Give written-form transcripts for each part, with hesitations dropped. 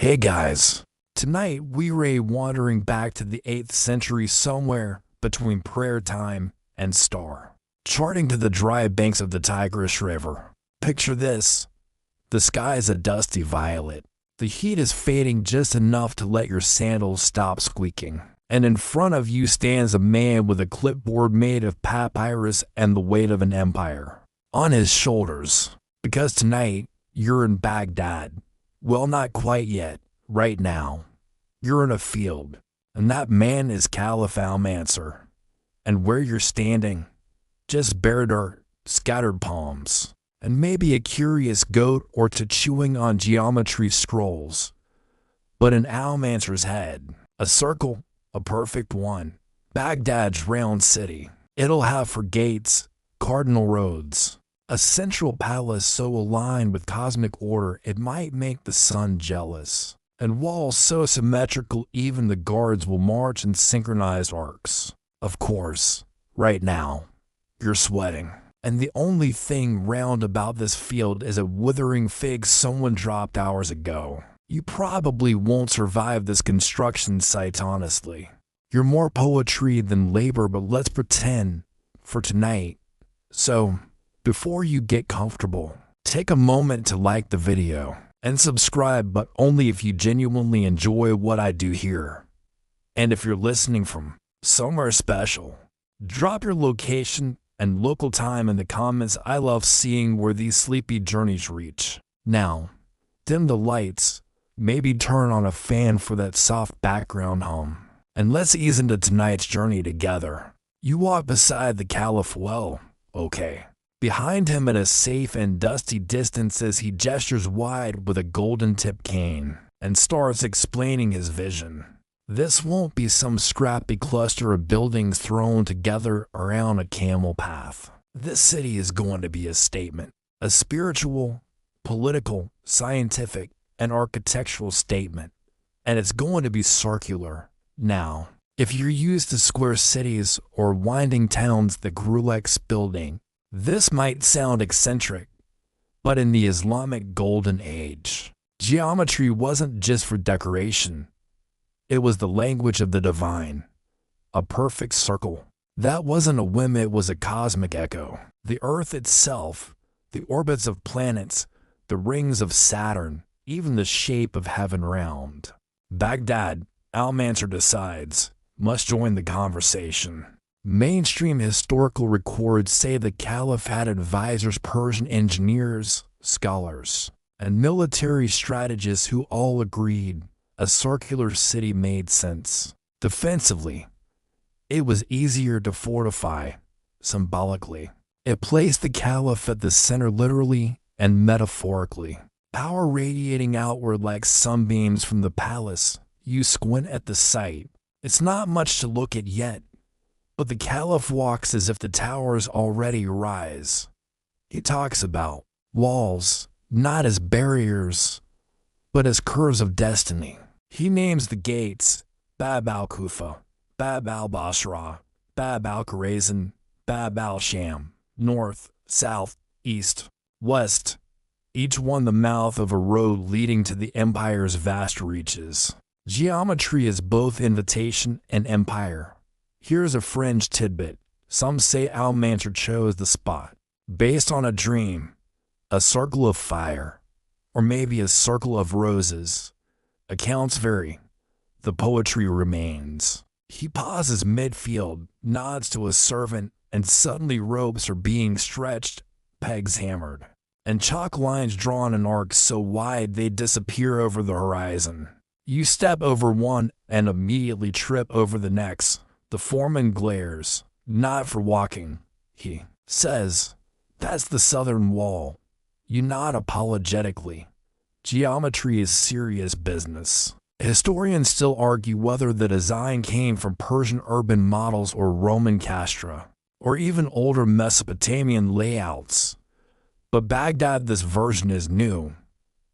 Hey guys, tonight we're wandering back to the 8th century somewhere between prayer time and star, charting to the dry banks of the Tigris River. Picture this, the sky is a dusty violet, the heat is fading just enough to let your sandals stop squeaking, and in front of you stands a man with a clipboard made of papyrus and the weight of an empire on his shoulders, because tonight you're in Baghdad. Well, not quite yet. Right now, you're in a field, and that man is Caliph Al-Mansur. And where you're standing, just bare dirt, scattered palms, and maybe a curious goat or two chewing on geometry scrolls. But in Al-Mansur's head, a circle, a perfect one. Baghdad's round city. It'll have for gates, cardinal roads. A central palace so aligned with cosmic order it might make the sun jealous, and walls so symmetrical even the guards will march in synchronized arcs. Of course, right now, you're sweating, and the only thing round about this field is a withering fig someone dropped hours ago. You probably won't survive this construction site honestly. You're more poetry than labor, but let's pretend for tonight. So, before you get comfortable, take a moment to like the video and subscribe, but only if you genuinely enjoy what I do here. And if you're listening from somewhere special, drop your location and local time in the comments. I love seeing where these sleepy journeys reach. Now, dim the lights, maybe turn on a fan for that soft background hum, and let's ease into tonight's journey together. You walk beside the Caliph well, okay. Behind him at a safe and dusty distance as he gestures wide with a golden-tipped cane and starts explaining his vision. This won't be some scrappy cluster of buildings thrown together around a camel path. This city is going to be a statement, a spiritual, political, scientific, and architectural statement, and it's going to be circular. Now, if you're used to square cities or winding towns that grew like building, this might sound eccentric, but in the Islamic Golden Age, geometry wasn't just for decoration. It was the language of the divine. A perfect circle. That wasn't a whim, it was a cosmic echo. The Earth itself, the orbits of planets, the rings of Saturn, even the shape of heaven round. Baghdad, Al-Mansur decides, must join the conversation. Mainstream historical records say the Caliph had advisors, Persian engineers, scholars, and military strategists who all agreed a circular city made sense. Defensively, it was easier to fortify. Symbolically, it placed the Caliph at the center literally and metaphorically. Power radiating outward like sunbeams from the palace. You squint at the sight. It's not much to look at yet. But the Caliph walks as if the towers already rise. He talks about walls, not as barriers, but as curves of destiny. He names the gates, Bab al-Kufa, Bab al-Basra, Bab al-Khorasan, Bab al-Sham, north, south, east, west, each one the mouth of a road leading to the empire's vast reaches. Geometry is both invitation and empire. Here's a fringe tidbit. Some say Al-Mansur chose the spot based on a dream, a circle of fire, or maybe a circle of roses. Accounts vary. The poetry remains. He pauses midfield, nods to a servant, and suddenly ropes are being stretched, pegs hammered, and chalk lines drawn in arcs so wide they disappear over the horizon. You step over one and immediately trip over the next. The foreman glares. Not for walking, he says. That's the southern wall. You nod apologetically. Geometry is serious business. Historians still argue whether the design came from Persian urban models or Roman castra, or even older Mesopotamian layouts. But Baghdad, this version is new.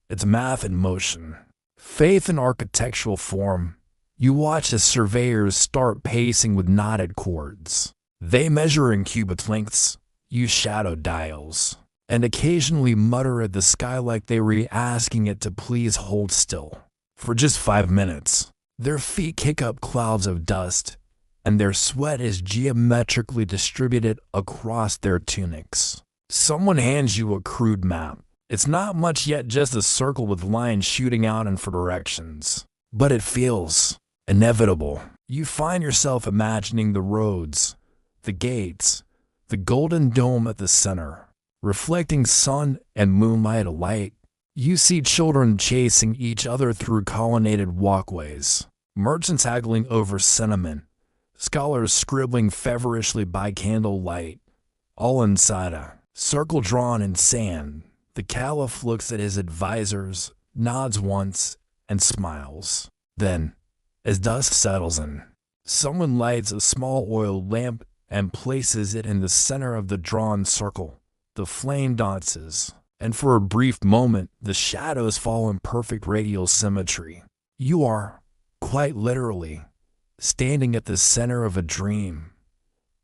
It's math in motion. Faith in architectural form. You watch as surveyors start pacing with knotted cords. They measure in cubit lengths, use shadow dials, and occasionally mutter at the sky like they were asking it to please hold still. for just 5 minutes. Their feet kick up clouds of dust, and their sweat is geometrically distributed across their tunics. Someone hands you a crude map. It's not much yet, just a circle with lines shooting out in 4 directions. But it feels inevitable. You find yourself imagining the roads, the gates, the golden dome at the center, reflecting sun and moonlight alike. You see children chasing each other through colonnaded walkways, merchants haggling over cinnamon, scholars scribbling feverishly by candlelight, all inside a circle drawn in sand. The caliph looks at his advisors, nods once, and smiles. Then, as dusk settles in, someone lights a small oil lamp and places it in the center of the drawn circle. The flame dances, and for a brief moment, the shadows fall in perfect radial symmetry. You are, quite literally, standing at the center of a dream,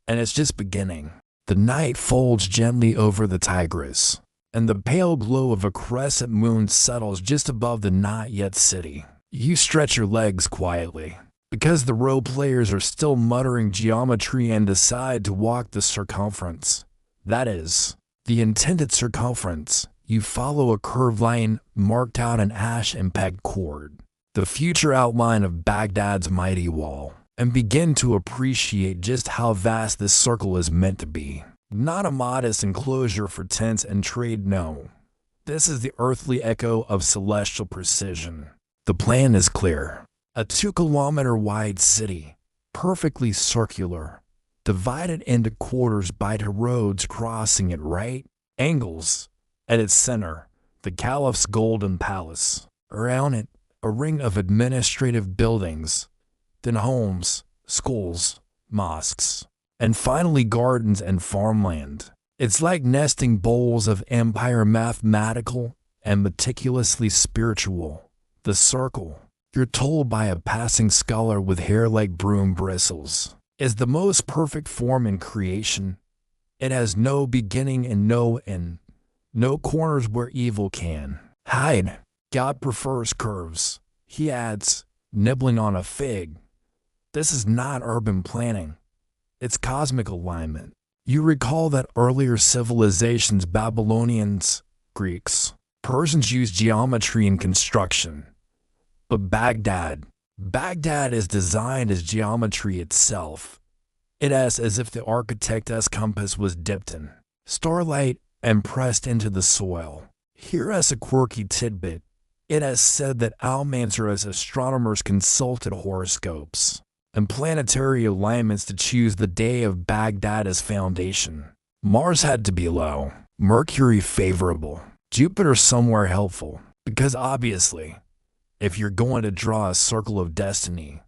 and it's just beginning. The night folds gently over the Tigris, and the pale glow of a crescent moon settles just above the not-yet city. You stretch your legs quietly, because the role players are still muttering geometry, and decide to walk the circumference. That is, the intended circumference. You follow a curved line marked out in ash and peg cord, the future outline of Baghdad's mighty wall, and begin to appreciate just how vast this circle is meant to be. Not a modest enclosure for tents and trade, no. This is the earthly echo of celestial precision. The plan is clear. A 2-kilometer-wide city, perfectly circular, divided into quarters by 2 roads crossing at right angles. At its center, the Caliph's golden palace. Around it, a ring of administrative buildings, then homes, schools, mosques, and finally gardens and farmland. It's like nesting bowls of empire, mathematical and meticulously spiritual. The circle, you're told by a passing scholar with hair like broom bristles, is the most perfect form in creation. It has no beginning and no end, no corners where evil can hide. God prefers curves, he adds, nibbling on a fig. This is not urban planning. It's cosmic alignment. You recall that earlier civilizations, Babylonians, Greeks, Persians, used geometry in construction. But Baghdad is designed as geometry itself. It is as if the architect's compass was dipped in starlight and pressed into the soil. Here as a quirky tidbit, it has said that Almansor astronomers consulted horoscopes and planetary alignments to choose the day of Baghdad as foundation. Mars had to be low, Mercury favorable, Jupiter somewhere helpful, because obviously, if you're going to draw a circle of destiny,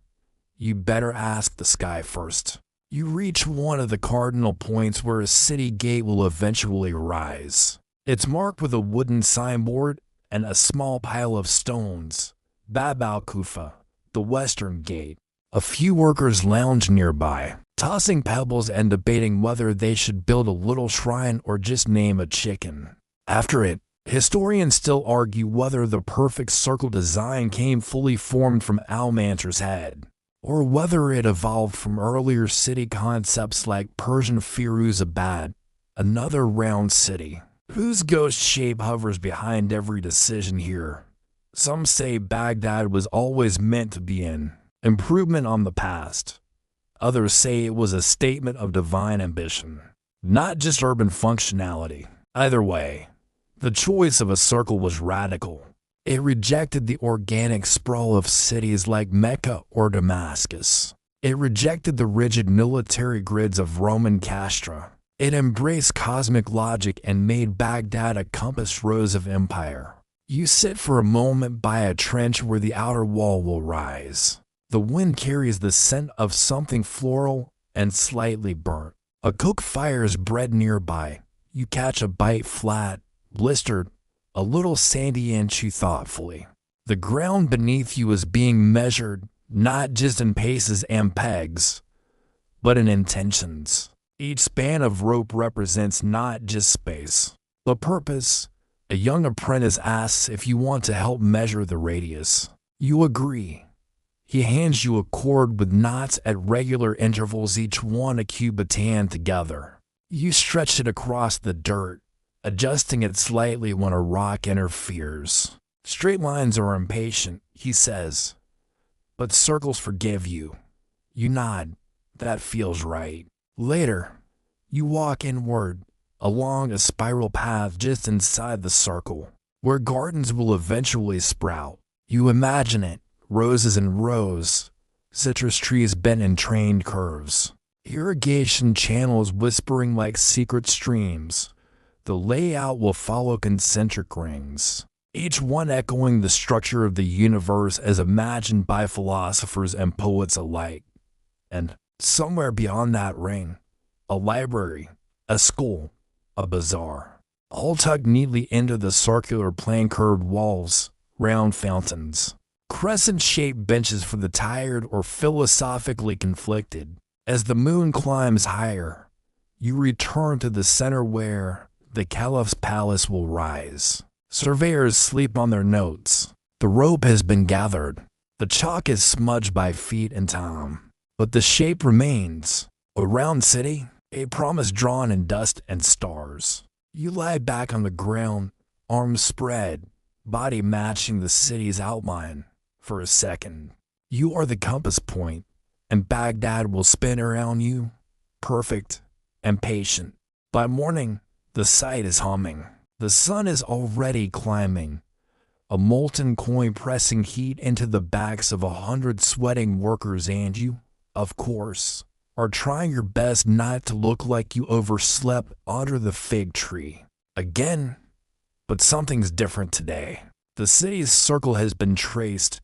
you better ask the sky first. You reach one of the cardinal points where a city gate will eventually rise. It's marked with a wooden signboard and a small pile of stones. Bab al-Kufa, the western gate. A few workers lounge nearby, tossing pebbles and debating whether they should build a little shrine or just name a chicken after it. Historians still argue whether the perfect circle design came fully formed from Almansor's head, or whether it evolved from earlier city concepts like Persian Firuzabad, another round city, whose ghost shape hovers behind every decision here. Some say Baghdad was always meant to be an improvement on the past. Others say it was a statement of divine ambition, not just urban functionality. Either way, the choice of a circle was radical. It rejected the organic sprawl of cities like Mecca or Damascus. It rejected the rigid military grids of Roman castra. It embraced cosmic logic and made Baghdad a compass rose of empire. You sit for a moment by a trench where the outer wall will rise. The wind carries the scent of something floral and slightly burnt. A cook fires bread nearby. You catch a bite flat, blistered, a little sandy, and chew thoughtfully. The ground beneath you is being measured not just in paces and pegs, but in intentions. Each span of rope represents not just space, but purpose. A young apprentice asks if you want to help measure the radius. You agree. He hands you a cord with knots at regular intervals, each one a cubitan together. You stretch it across the dirt, adjusting it slightly when a rock interferes. Straight lines are impatient, he says, but circles forgive you. You nod. That feels right. Later, you walk inward, along a spiral path just inside the circle, where gardens will eventually sprout. You imagine it, roses in rows, citrus trees bent in trained curves, irrigation channels whispering like secret streams. The layout will follow concentric rings, each one echoing the structure of the universe as imagined by philosophers and poets alike. And somewhere beyond that ring, a library, a school, a bazaar, all tucked neatly into the circular plane-curved walls, round fountains, crescent-shaped benches for the tired or philosophically conflicted. As the moon climbs higher, you return to the center where the caliph's palace will rise. Surveyors sleep on their notes. The rope has been gathered. The chalk is smudged by feet and time. But the shape remains. A round city, a promise drawn in dust and stars. You lie back on the ground, arms spread, body matching the city's outline. For a second, you are the compass point, and Baghdad will spin around you, perfect and patient. By morning, the sight is humming. The sun is already climbing, a molten coin pressing heat into the backs of 100 sweating workers, and you, of course, are trying your best not to look like you overslept under the fig tree. Again, but something's different today. The city's circle has been traced,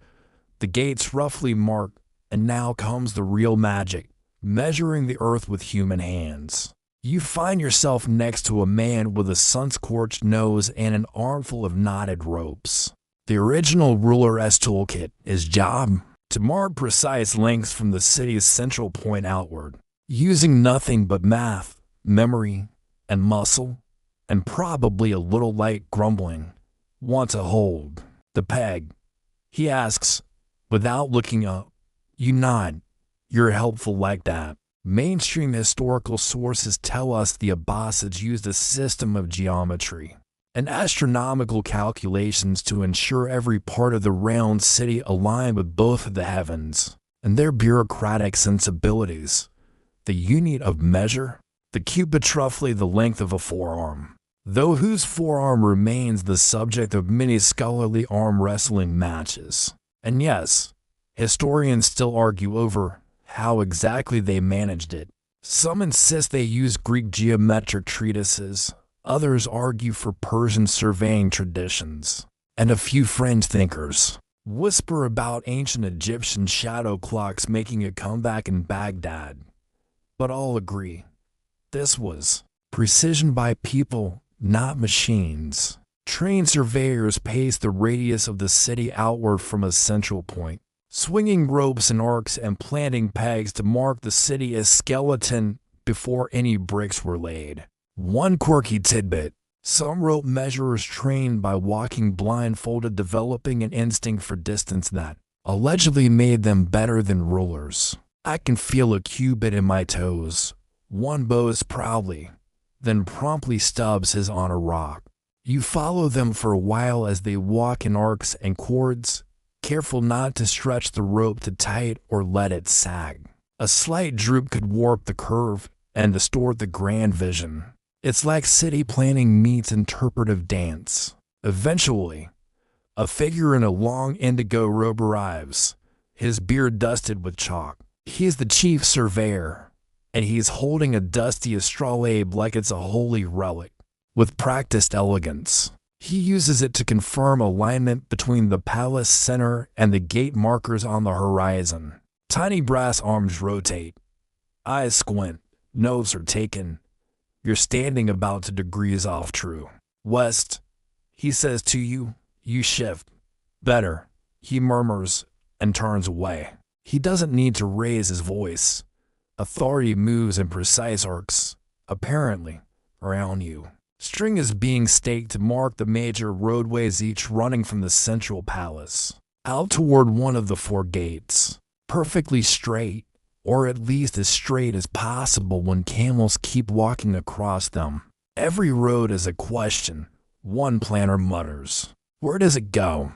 the gates roughly marked, and now comes the real magic, measuring the earth with human hands. You find yourself next to a man with a sun-scorched nose and an armful of knotted ropes. The original ruler's toolkit, his job, to mark precise lengths from the city's central point outward, using nothing but math, memory, and muscle, and probably a little light grumbling. Want to hold the peg? He asks, without looking up. You nod. You're helpful like that. Mainstream historical sources tell us the Abbasids used a system of geometry and astronomical calculations to ensure every part of the round city aligned with both of the heavens. And their bureaucratic sensibilities, the unit of measure, the cubit roughly the length of a forearm, though whose forearm remains the subject of many scholarly arm wrestling matches. And yes, historians still argue over how exactly they managed it. Some insist they used Greek geometric treatises, others argue for Persian surveying traditions, and a few fringe thinkers whisper about ancient Egyptian shadow clocks making a comeback in Baghdad. But all agree, this was precision by people, not machines. Trained surveyors paced the radius of the city outward from a central point, swinging ropes and arcs and planting pegs to mark the city as skeleton before any bricks were laid. One quirky tidbit: some rope measurers trained by walking blindfolded developing an instinct for distance that allegedly made them better than rulers. I can feel a cubit in my toes, one boasts proudly, then promptly stubs his on a rock. You follow them for a while as they walk in arcs and cords, careful not to stretch the rope too tight or let it sag. A slight droop could warp the curve and distort the grand vision. It's like city planning meets interpretive dance. Eventually, a figure in a long indigo robe arrives, his beard dusted with chalk. He is the chief surveyor, and he's holding a dusty astrolabe like it's a holy relic. With practiced elegance, he uses it to confirm alignment between the palace center and the gate markers on the horizon. Tiny brass arms rotate. Eyes squint. Notes are taken. You're standing about 2 degrees off true west. He says to you. You shift. Better. He murmurs and turns away. He doesn't need to raise his voice. Authority moves in precise arcs, apparently, around you. String is being staked to mark the major roadways, each running from the central palace. out toward one of the four gates, perfectly straight, or at least as straight as possible when camels keep walking across them. Every road is a question. One planner mutters, "Where does it go?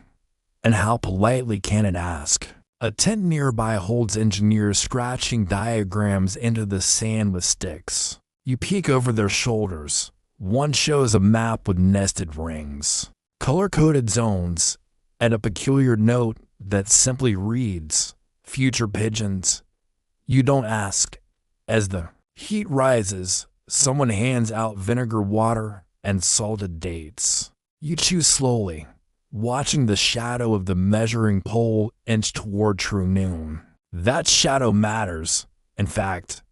And how politely can it ask?" A tent nearby holds engineers scratching diagrams into the sand with sticks. You peek over their shoulders. One shows a map with nested rings, color-coded zones, and a peculiar note that simply reads, "Future pigeons." You don't ask. As the heat rises, someone hands out vinegar water and salted dates. You chew slowly, watching the shadow of the measuring pole inch toward true noon. That shadow matters. In fact,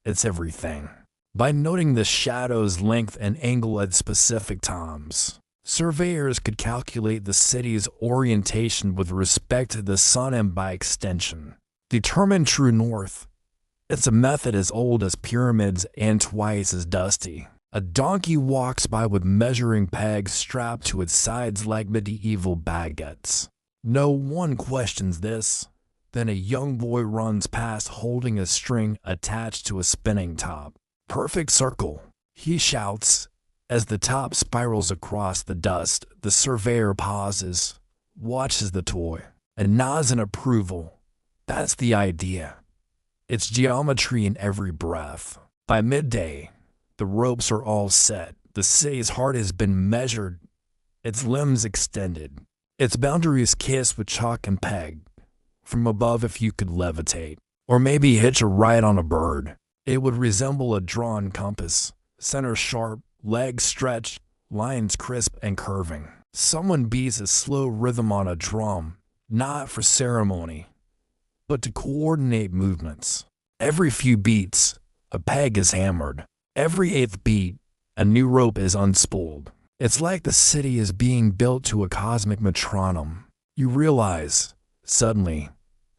it's everything. By noting the shadow's length and angle at specific times, surveyors could calculate the city's orientation with respect to the sun and, by extension, determine true north. It's a method as old as pyramids and twice as dusty. A donkey walks by with measuring pegs strapped to its sides like medieval baguettes. No one questions this. Then a young boy runs past holding a string attached to a spinning top. "Perfect circle," he shouts. As the top spirals across the dust, the surveyor pauses, watches the toy, and nods in approval. That's the idea. It's geometry in every breath. By midday, the ropes are all set. The city's heart has been measured, its limbs extended, its boundaries kissed with chalk and peg. From above, if you could levitate, or maybe hitch a ride on a bird, it would resemble a drawn compass, center sharp, legs stretched, lines crisp and curving. Someone beats a slow rhythm on a drum, not for ceremony, but to coordinate movements. Every few beats, a peg is hammered. Every eighth beat, a new rope is unspooled. It's like the city is being built to a cosmic metronome. You realize, suddenly,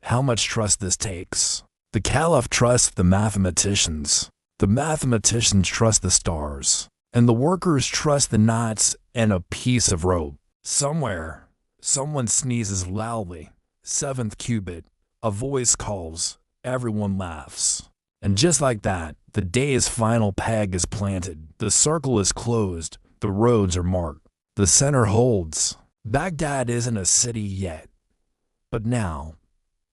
how much trust this takes. The Caliph trusts the mathematicians trust the stars, and the workers trust the knots and a piece of rope. Somewhere, someone sneezes loudly. Seventh cubit. A voice calls, everyone laughs. And just like that, the day's final peg is planted. The circle is closed, the roads are marked. The center holds. Baghdad isn't a city yet, but now,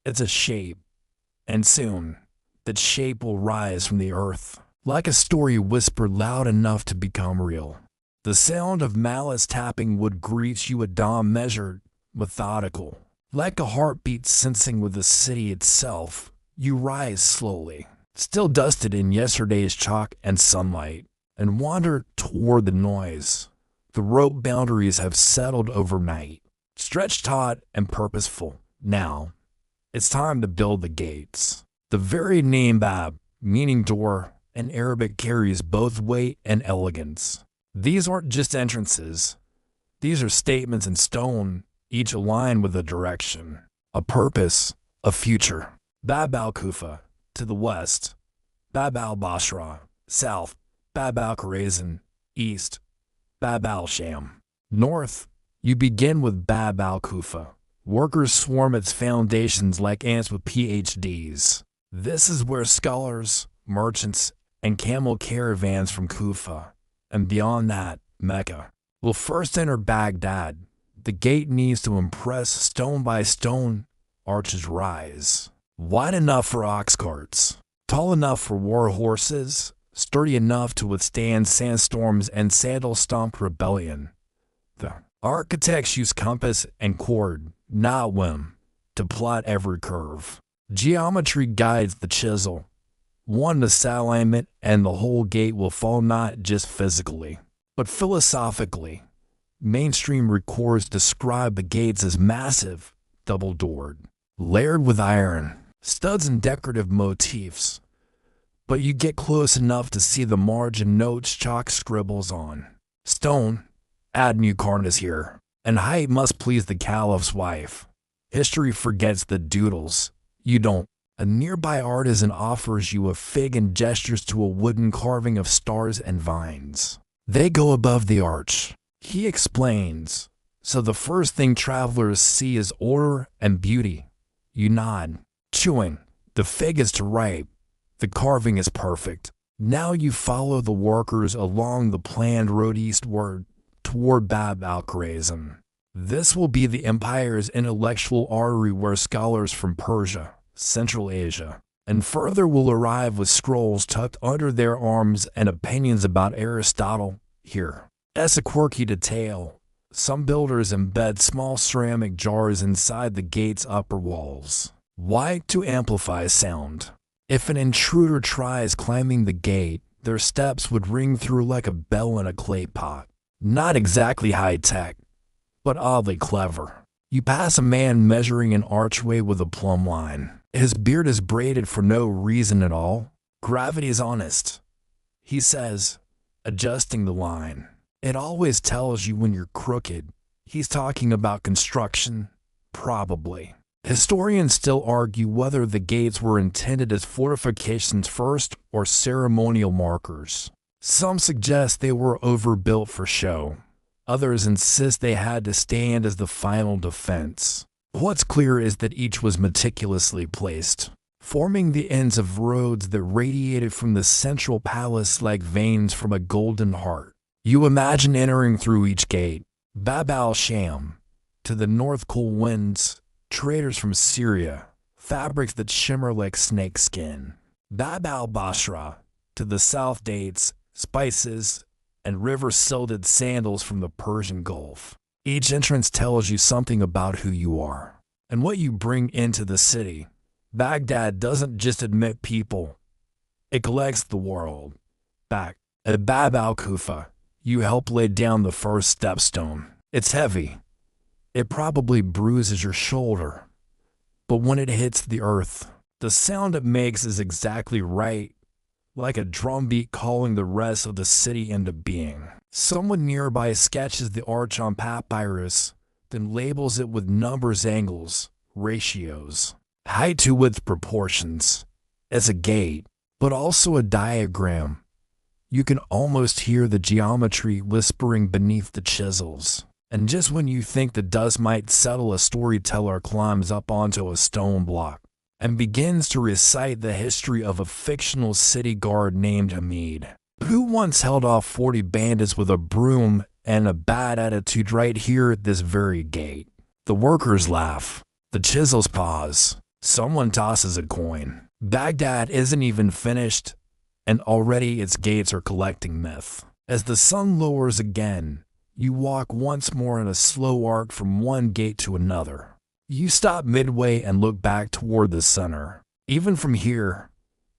it's a shape. And soon, that shape will rise from the earth, like a story whispered loud enough to become real. The sound of malice tapping wood greets you, a dawn measured, methodical. Like a heartbeat sensing with the city itself, you rise slowly, still dusted in yesterday's chalk and sunlight, and wander toward the noise. The rope boundaries have settled overnight, stretched taut and purposeful. Now, it's time to build the gates. The very name Bab, meaning door, in Arabic carries both weight and elegance. These aren't just entrances. These are statements in stone, each aligned with a direction, a purpose, a future. Bab al-Kufa, to the west. Bab al-Basra, south. Bab al-Khorasan, east. Bab al-Sham, north. You begin with Bab al-Kufa. Workers swarm its foundations like ants with PhDs. This is where scholars, merchants, and camel caravans from Kufa, and beyond that, Mecca, will first enter Baghdad. The gate needs to impress stone by stone. Arches rise, wide enough for ox carts, tall enough for war horses, sturdy enough to withstand sandstorms and sandal-stomped rebellion. The architects use compass and cord, not whim, to plot every curve. Geometry guides the chisel. One misalignment and the whole gate will fall, not just physically, but philosophically. Mainstream records describe the gates as massive, double-doored, layered with iron, studs and decorative motifs. But you get close enough to see the margin notes chalk scribbles on stone. Add new cornice here, and height must please the caliph's wife. History forgets the doodles. You don't. A nearby artisan offers you a fig and gestures to a wooden carving of stars and vines. They go above the arch. He explains, So the first thing travelers see is order and beauty. You nod, chewing. The fig is ripe. The carving is perfect. Now you follow the workers along the planned road eastward toward Bab al-Khwarizm. This will be the empire's intellectual artery where scholars from Persia, Central Asia, and further will arrive with scrolls tucked under their arms and opinions about Aristotle. Here, as a quirky detail, some builders embed small ceramic jars inside the gate's upper walls. Why? To amplify sound. If an intruder tries climbing the gate, their steps would ring through like a bell in a clay pot. Not exactly high-tech, but oddly clever. You pass a man measuring an archway with a plumb line. His beard is braided for no reason at all. Gravity is honest, he says, adjusting the line. It always tells you when you're crooked. He's talking about construction, probably. Historians still argue whether the gates were intended as fortifications first or ceremonial markers. Some suggest they were overbuilt for show. Others insist they had to stand as the final defense. What's clear is that each was meticulously placed, forming the ends of roads that radiated from the central palace like veins from a golden heart. You imagine entering through each gate. Bab al-Sham, to the north cool winds, traders from Syria, fabrics that shimmer like snakeskin. Bab al-Basra, to the south dates, spices, and river-silted sandals from the Persian Gulf. Each entrance tells you something about who you are and what you bring into the city. Baghdad doesn't just admit people, it collects the world. Back at Bab al-Kufa, you help lay down the first stepstone. It's heavy. It probably bruises your shoulder. But when it hits the earth, the sound it makes is exactly right, like a drumbeat calling the rest of the city into being. Someone nearby sketches the arch on papyrus, then labels it with numbers, angles, ratios, height to width proportions. As a gate, but also a diagram. You can almost hear the geometry whispering beneath the chisels. And just when you think the dust might settle, a storyteller climbs up onto a stone block and begins to recite the history of a fictional city guard named Hamid, who once held off 40 bandits with a broom and a bad attitude right here at this very gate. The workers laugh. The chisels pause. Someone tosses a coin. Baghdad isn't even finished, and already its gates are collecting myth. As the sun lowers again, you walk once more in a slow arc from one gate to another. You stop midway and look back toward the center. Even from here,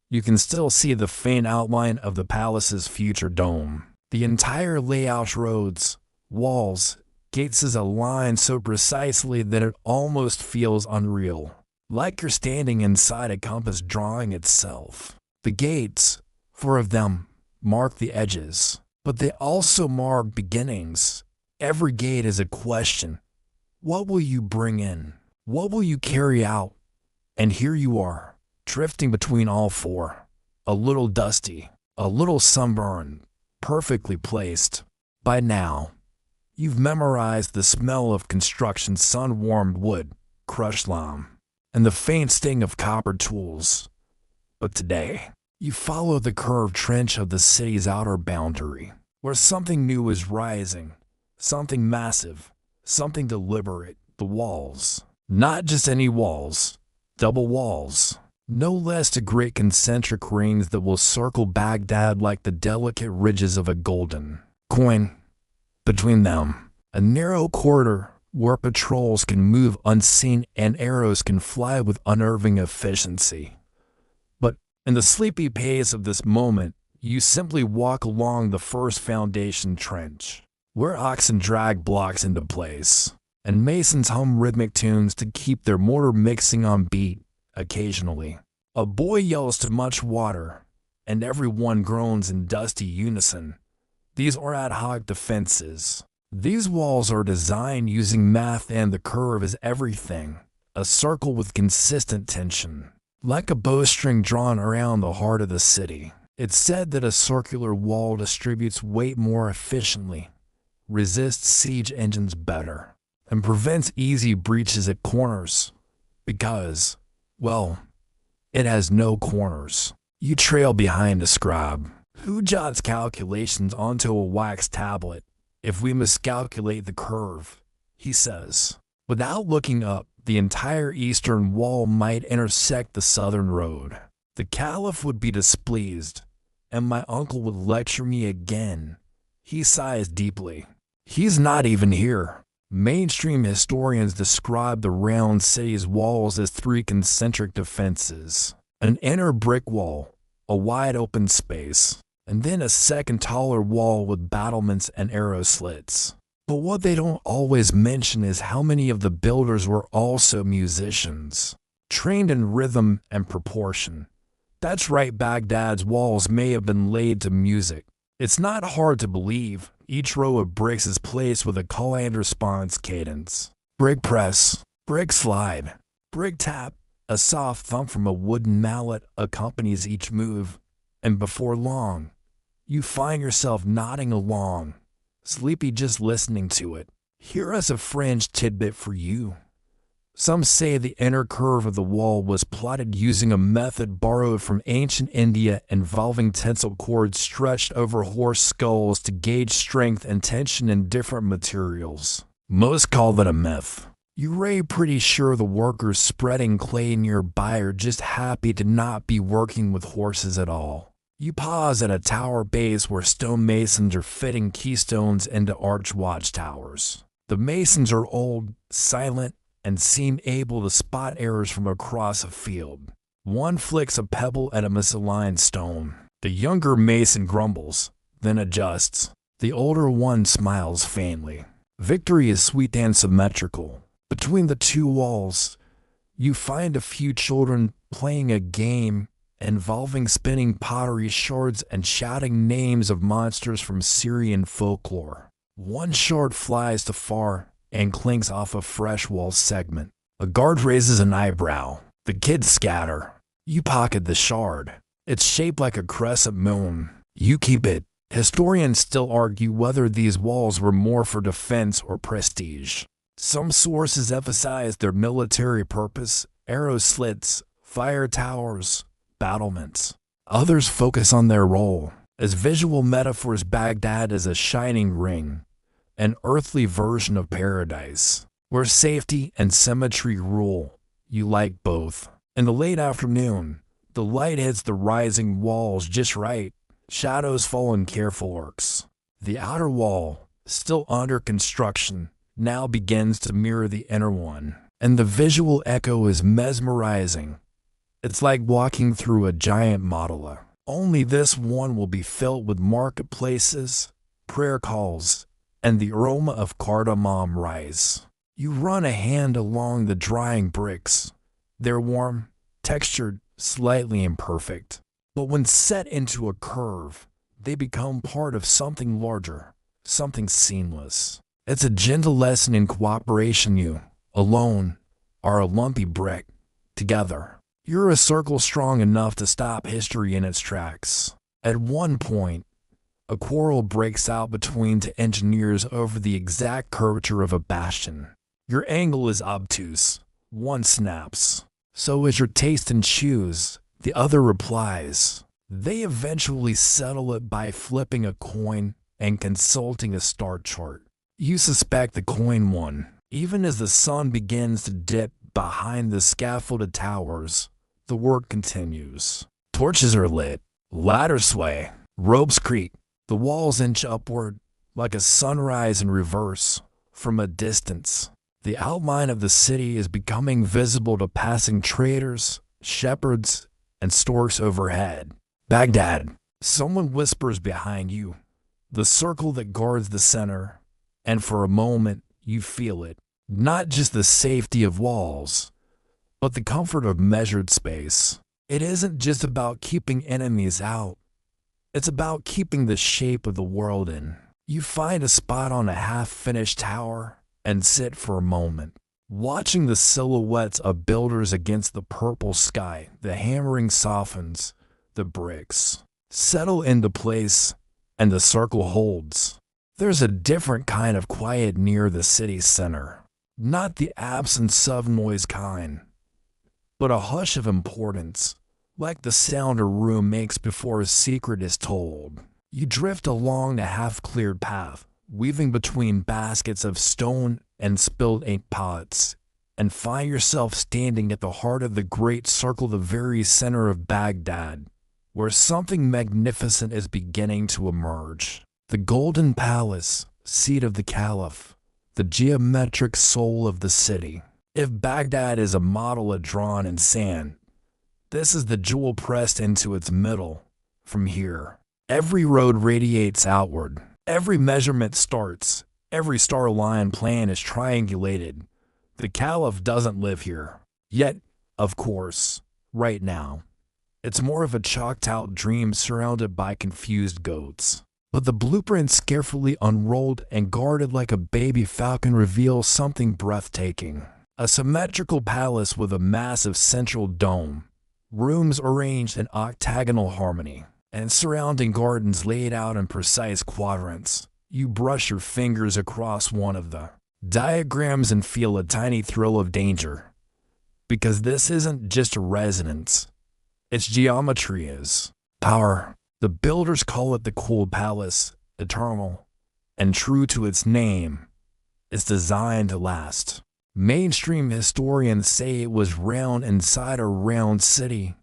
you can still see the faint outline of the palace's future dome. The entire layout, roads, walls, gates is aligned so precisely that it almost feels unreal, like you're standing inside a compass drawing itself. The gates, 4 of them, mark the edges, but they also mark beginnings. Every gate is a question. What will you bring in? What will you carry out? And here you are, drifting between all 4, a little dusty, a little sunburned, perfectly placed. By now, you've memorized the smell of construction, sun-warmed wood, crushed lime, and the faint sting of copper tools. But today, you follow the curved trench of the city's outer boundary, where something new is rising, something massive, something deliberate. The walls. Not just any walls, double walls. No less to great concentric rings that will circle Baghdad like the delicate ridges of a golden coin. Between them, a narrow corridor where patrols can move unseen and arrows can fly with unnerving efficiency. But in the sleepy pace of this moment, you simply walk along the first foundation trench, where oxen drag blocks into place, and masons hum rhythmic tunes to keep their mortar mixing on beat. Occasionally, a boy yells too much water, and everyone groans in dusty unison. These are ad hoc defenses. These walls are designed using math, and the curve is everything. A circle with consistent tension, like a bowstring drawn around the heart of the city. It's said that a circular wall distributes weight more efficiently, resists siege engines better, and prevents easy breaches at corners because, well, it has no corners. You trail behind a scribe who jots calculations onto a wax tablet. If we miscalculate the curve, he says, without looking up, the entire eastern wall might intersect the southern road. The caliph would be displeased, and my uncle would lecture me again. He sighs deeply. He's not even here. Mainstream historians describe the round city's walls as three concentric defenses: an inner brick wall, a wide open space, and then a second taller wall with battlements and arrow slits. But what they don't always mention is how many of the builders were also musicians, trained in rhythm and proportion. That's right, Baghdad's walls may have been laid to music. It's not hard to believe. Each row of bricks is placed with a call and response cadence. Brick press, brick slide, brick tap. A soft thump from a wooden mallet accompanies each move, and before long, you find yourself nodding along, sleepy just listening to it. Here is a fringe tidbit for you. Some say the inner curve of the wall was plotted using a method borrowed from ancient India involving tensile cords stretched over horse skulls to gauge strength and tension in different materials. Most call that a myth. You're pretty sure the workers spreading clay nearby are just happy to not be working with horses at all. You pause at a tower base where stonemasons are fitting keystones into arch watchtowers. The masons are old, silent, and seem able to spot errors from across a field. One flicks a pebble at a misaligned stone. The younger mason grumbles, then adjusts. The older one smiles faintly. Victory is sweet and symmetrical. Between the two walls, you find a few children playing a game involving spinning pottery shards and shouting names of monsters from Syrian folklore. One shard flies too far and clinks off a fresh wall segment. A guard raises an eyebrow. The kids scatter. You pocket the shard. It's shaped like a crescent moon. You keep it. Historians still argue whether these walls were more for defense or prestige. Some sources emphasize their military purpose: arrow slits, fire towers, battlements. Others focus on their role as visual metaphors. Baghdad is a shining ring, an earthly version of paradise, where safety and symmetry rule. You like both. In the late afternoon, the light hits the rising walls just right. Shadows fall in careful arcs. The outer wall, still under construction, now begins to mirror the inner one, and the visual echo is mesmerizing. It's like walking through a giant mandala. Only this one will be filled with marketplaces, prayer calls, and the aroma of cardamom rice. You run a hand along the drying bricks. They're warm, textured, slightly imperfect. But when set into a curve, they become part of something larger, something seamless. It's a gentle lesson in cooperation. You, alone, are a lumpy brick. Together, you're a circle strong enough to stop history in its tracks. At one point, a quarrel breaks out between two engineers over the exact curvature of a bastion. Your angle is obtuse. One snaps. So is your taste in shoes. The other replies. They eventually settle it by flipping a coin and consulting a star chart. You suspect the coin won. Even as the sun begins to dip behind the scaffolded towers, the work continues. Torches are lit, ladders sway, ropes creak. The walls inch upward like a sunrise in reverse. From a distance, the outline of the city is becoming visible to passing traders, shepherds, and storks overhead. Baghdad, someone whispers behind you. The circle that guards the center, and for a moment you feel it. Not just the safety of walls, but the comfort of measured space. It isn't just about keeping enemies out. It's about keeping the shape of the world in. You find a spot on a half-finished tower and sit for a moment, watching the silhouettes of builders against the purple sky. The hammering softens, the bricks settle into place, and the circle holds. There's a different kind of quiet near the city's center. Not the absence of noise kind, but a hush of importance, like the sound a room makes before a secret is told. You drift along the half-cleared path, weaving between baskets of stone and spilled ink pots, and find yourself standing at the heart of the great circle, the very center of Baghdad, where something magnificent is beginning to emerge. The Golden Palace, seat of the Caliph, the geometric soul of the city. If Baghdad is a model drawn in sand, this is the jewel pressed into its middle. From here, every road radiates outward, every measurement starts, every star line plan is triangulated. The Caliph doesn't live here. Yet, of course, right now, it's more of a chalked-out dream surrounded by confused goats. But the blueprints carefully unrolled and guarded like a baby falcon reveal something breathtaking. A symmetrical palace with a massive central dome, rooms arranged in octagonal harmony, and surrounding gardens laid out in precise quadrants. You brush your fingers across one of the diagrams and feel a tiny thrill of danger. Because this isn't just a residence, its geometry is power. The builders call it the cool palace, eternal, and true to its name, it's designed to last. Mainstream historians say it was round inside a round city,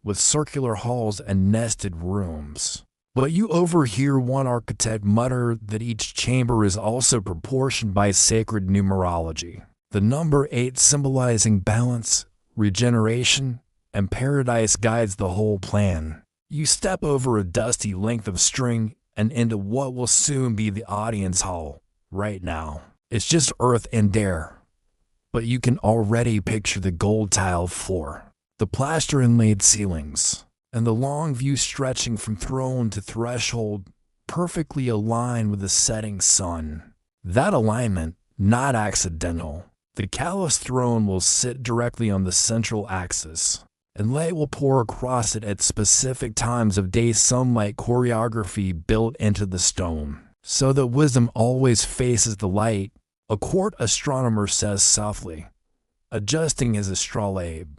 with circular halls and nested rooms. But you overhear one architect mutter that each chamber is also proportioned by sacred numerology. The number 8 symbolizing balance, regeneration, and paradise guides the whole plan. You step over a dusty length of string and into what will soon be the audience hall. Right now, it's just earth and air. But you can already picture the gold tiled floor, the plaster inlaid ceilings, and the long view stretching from throne to threshold, perfectly aligned with the setting sun. That alignment, not accidental. The Caliph's throne will sit directly on the central axis, and light will pour across it at specific times of day, sunlight choreography built into the stone, so that wisdom always faces the light, a court astronomer says softly, adjusting his astrolabe.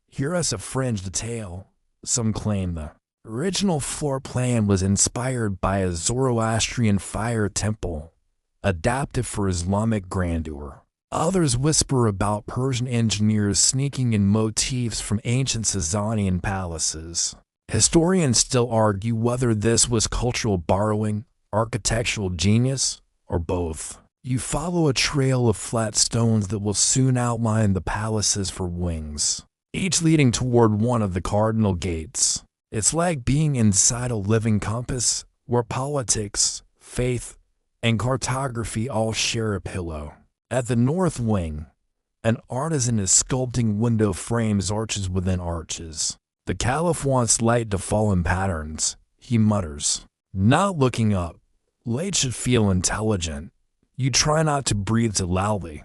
Here is a fringe detail. Some claim the original floor plan was inspired by a Zoroastrian fire temple, adapted for Islamic grandeur. Others whisper about Persian engineers sneaking in motifs from ancient Sasanian palaces. Historians still argue whether this was cultural borrowing, architectural genius, or both. You follow a trail of flat stones that will soon outline the palaces for wings, each leading toward one of the cardinal gates. It's like being inside a living compass where politics, faith, and cartography all share a pillow. At the north wing, an artisan is sculpting window frames, arches within arches. The Caliph wants light to fall in patterns, he mutters. Not looking up, light should feel intelligent. You try not to breathe too loudly.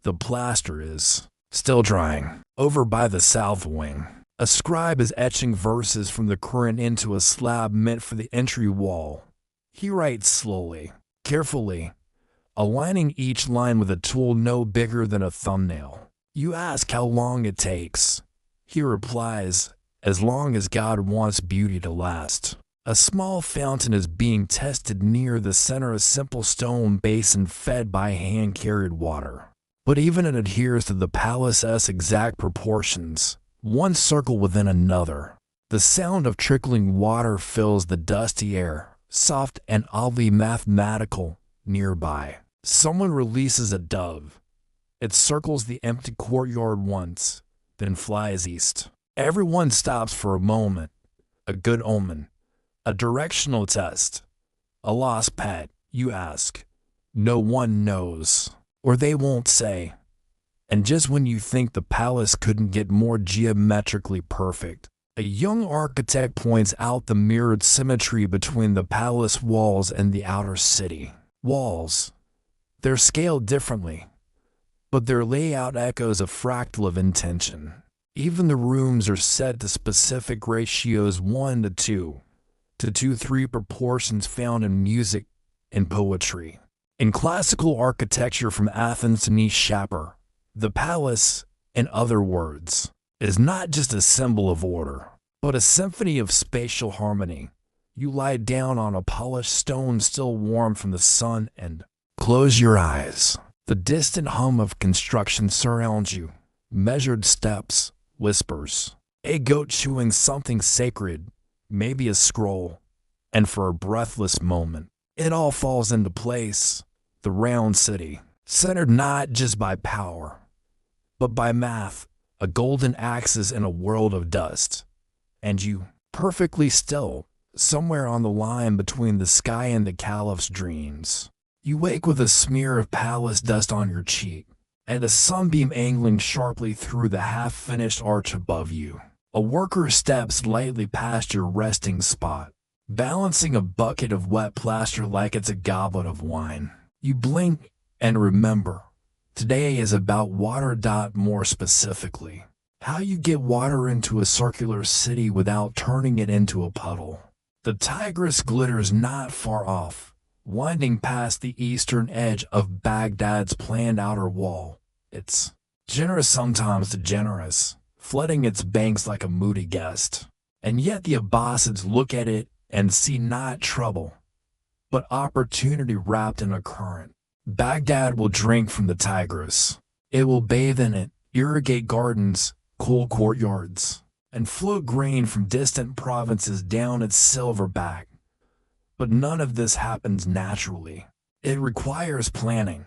The plaster is still drying. Over by the south wing, a scribe is etching verses from the Quran into a slab meant for the entry wall. He writes slowly, carefully, aligning each line with a tool no bigger than a thumbnail. You ask how long it takes. He replies, as long as God wants beauty to last. A small fountain is being tested near the center, a simple stone basin fed by hand-carried water. But even it adheres to the palace's exact proportions, one circle within another. The sound of trickling water fills the dusty air, soft and oddly mathematical. Nearby, someone releases a dove. It circles the empty courtyard once, then flies east. Everyone stops for a moment. A good omen. A directional test. A lost pet, you ask. No one knows. Or they won't say. And just when you think the palace couldn't get more geometrically perfect, a young architect points out the mirrored symmetry between the palace walls and the outer city. Walls. They're scaled differently, but their layout echoes a fractal of intention. Even the rooms are set to specific ratios 1:2, to 2:3 proportions found in music and poetry. In classical architecture from Athens to Nishapur, the palace, in other words, is not just a symbol of order, but a symphony of spatial harmony. You lie down on a polished stone still warm from the sun and close your eyes. The distant hum of construction surrounds you. Measured steps, whispers, a goat chewing something sacred, maybe a scroll, and for a breathless moment, it all falls into place. The round city, centered not just by power, but by math, a golden axis in a world of dust. And you, perfectly still, somewhere on the line between the sky and the caliph's dreams. You wake with a smear of palace dust on your cheek, and a sunbeam angling sharply through the half-finished arch above you. A worker steps lightly past your resting spot, balancing a bucket of wet plaster like it's a goblet of wine. You blink and remember, today is about water. More specifically, how you get water into a circular city without turning it into a puddle. The Tigris glitters not far off, winding past the eastern edge of Baghdad's planned outer wall. It's generous, sometimes degenerous, flooding its banks like a moody guest. And yet the Abbasids look at it and see not trouble, but opportunity wrapped in a current. Baghdad will drink from the Tigris. It will bathe in it, irrigate gardens, cool courtyards, and float grain from distant provinces down its silver back. But none of this happens naturally. It requires planning,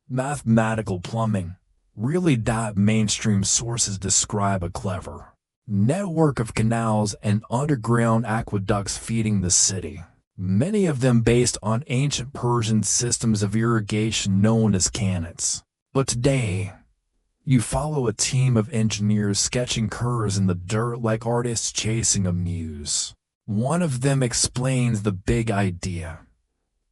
mathematical plumbing. Really, mainstream sources describe a clever network of canals and underground aqueducts feeding the city, many of them based on ancient Persian systems of irrigation known as qanats. But today, you follow a team of engineers sketching curves in the dirt like artists chasing a muse. One of them explains the big idea.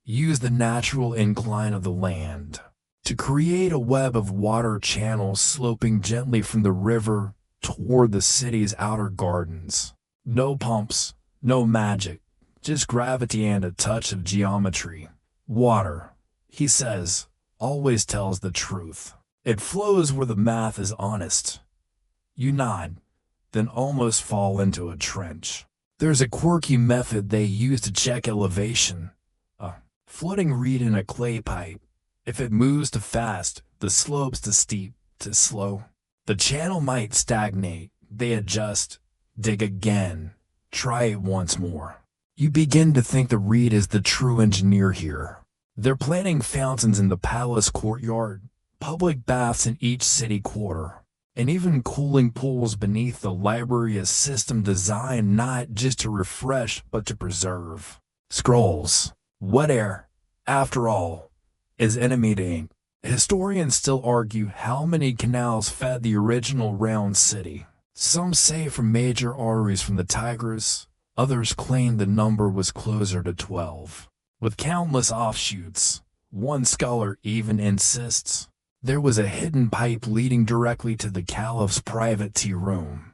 Use the natural incline of the land to create a web of water channels sloping gently from the river toward the city's outer gardens. No pumps, no magic, just gravity and a touch of geometry. Water, he says, always tells the truth. It flows where the math is honest. You nod, then almost fall into a trench. There's a quirky method they use to check elevation. A floating reed in a clay pipe. If it moves too fast, the slope's too steep, too slow, the channel might stagnate. They adjust, dig again, try it once more. You begin to think the reed is the true engineer here. They're planting fountains in the palace courtyard, public baths in each city quarter, and even cooling pools beneath the library, a system designed not just to refresh but to preserve. Scrolls, wet air, after all, is enemy to ink. Historians still argue how many canals fed the original round city. Some say from major arteries from the Tigris, others claim the number was closer to 12, with countless offshoots. One scholar even insists there was a hidden pipe leading directly to the caliph's private tea room.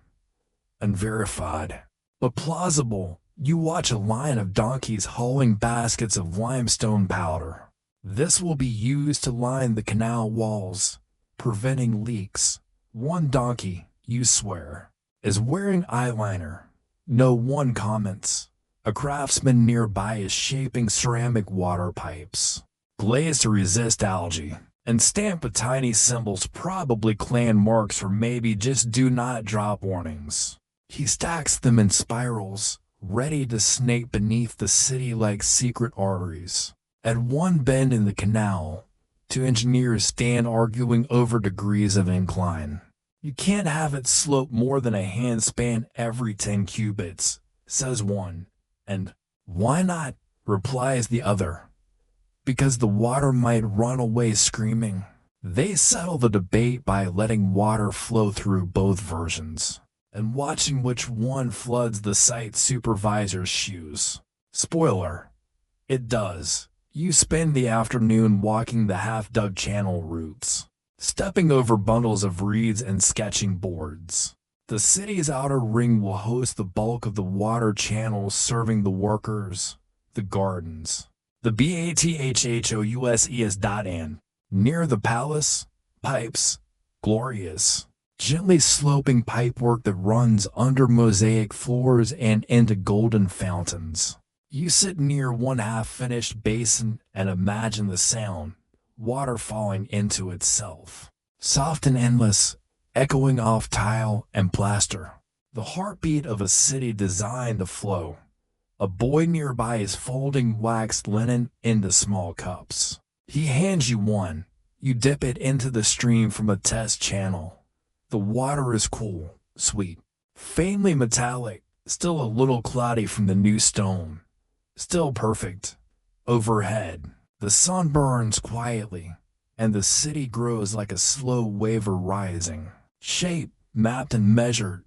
Unverified, but plausible. You watch a line of donkeys hauling baskets of limestone powder. This will be used to line the canal walls, preventing leaks. One donkey, you swear, is wearing eyeliner. No one comments. A craftsman nearby is shaping ceramic water pipes, glazed to resist algae, and stamped with tiny symbols, probably clan marks or maybe just do not drop warnings. He stacks them in spirals, ready to snake beneath the city like secret arteries. At one bend in the canal, two engineers stand arguing over degrees of incline. You can't have it slope more than a handspan every 10 cubits, says one. And why not, replies the other. Because the water might run away screaming. They settle the debate by letting water flow through both versions, and watching which one floods the site supervisor's shoes. Spoiler, it does. You spend the afternoon walking the half-dug channel routes, stepping over bundles of reeds and sketching boards. The city's outer ring will host the bulk of the water channels serving the workers, the gardens, The BATHHOUSES. Near the palace, pipes, glorious, gently sloping pipework that runs under mosaic floors and into golden fountains. You sit near one half-finished basin and imagine the sound, water falling into itself. Soft and endless, echoing off tile and plaster. The heartbeat of a city designed to flow. A boy nearby is folding waxed linen into small cups. He hands you one. You dip it into the stream from a test channel. The water is cool, sweet, faintly metallic, still a little cloudy from the new stone. Still perfect. Overhead, the sun burns quietly, and the city grows like a slow waver rising. Shape, mapped and measured,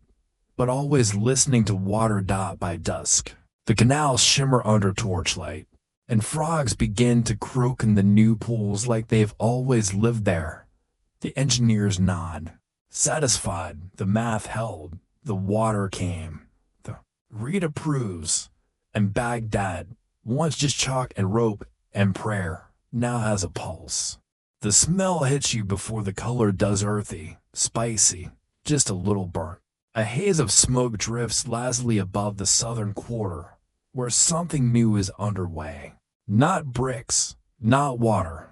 but always listening to water dot by dusk. The canals shimmer under torchlight, and frogs begin to croak in the new pools like they've always lived there. The engineers nod. Satisfied, the math held, the water came. The read approves, and Baghdad, once just chalk and rope and prayer, now has a pulse. The smell hits you before the color does, earthy, spicy, just a little burnt. A haze of smoke drifts lazily above the southern quarter, where something new is underway. Not bricks, not water,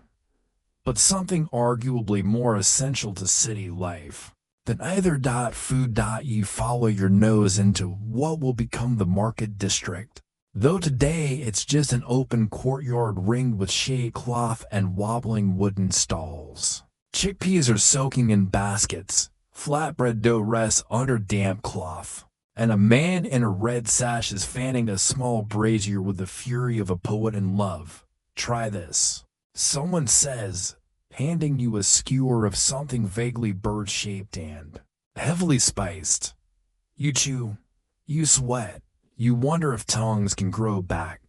but something arguably more essential to city life than either. Food. You follow your nose into what will become the market district. Though today it's just an open courtyard ringed with shade cloth and wobbling wooden stalls. Chickpeas are soaking in baskets, flatbread dough rests under damp cloth, and a man in a red sash is fanning a small brazier with the fury of a poet in love. Try this, someone says, handing you a skewer of something vaguely bird-shaped and heavily spiced. You chew, you sweat, you wonder if tongues can grow back.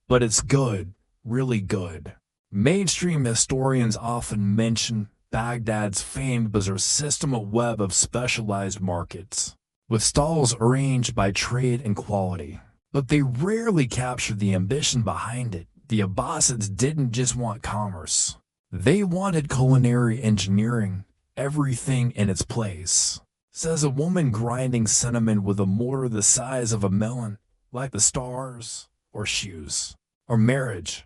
But it's good, really good. Mainstream historians often mention Baghdad's famed bazaar system, a web of specialized markets, with stalls arranged by trade and quality. But they rarely capture the ambition behind it. The Abbasids didn't just want commerce. They wanted culinary engineering, everything in its place. Says a woman grinding cinnamon with a mortar the size of a melon, like the stars, or shoes, or marriage.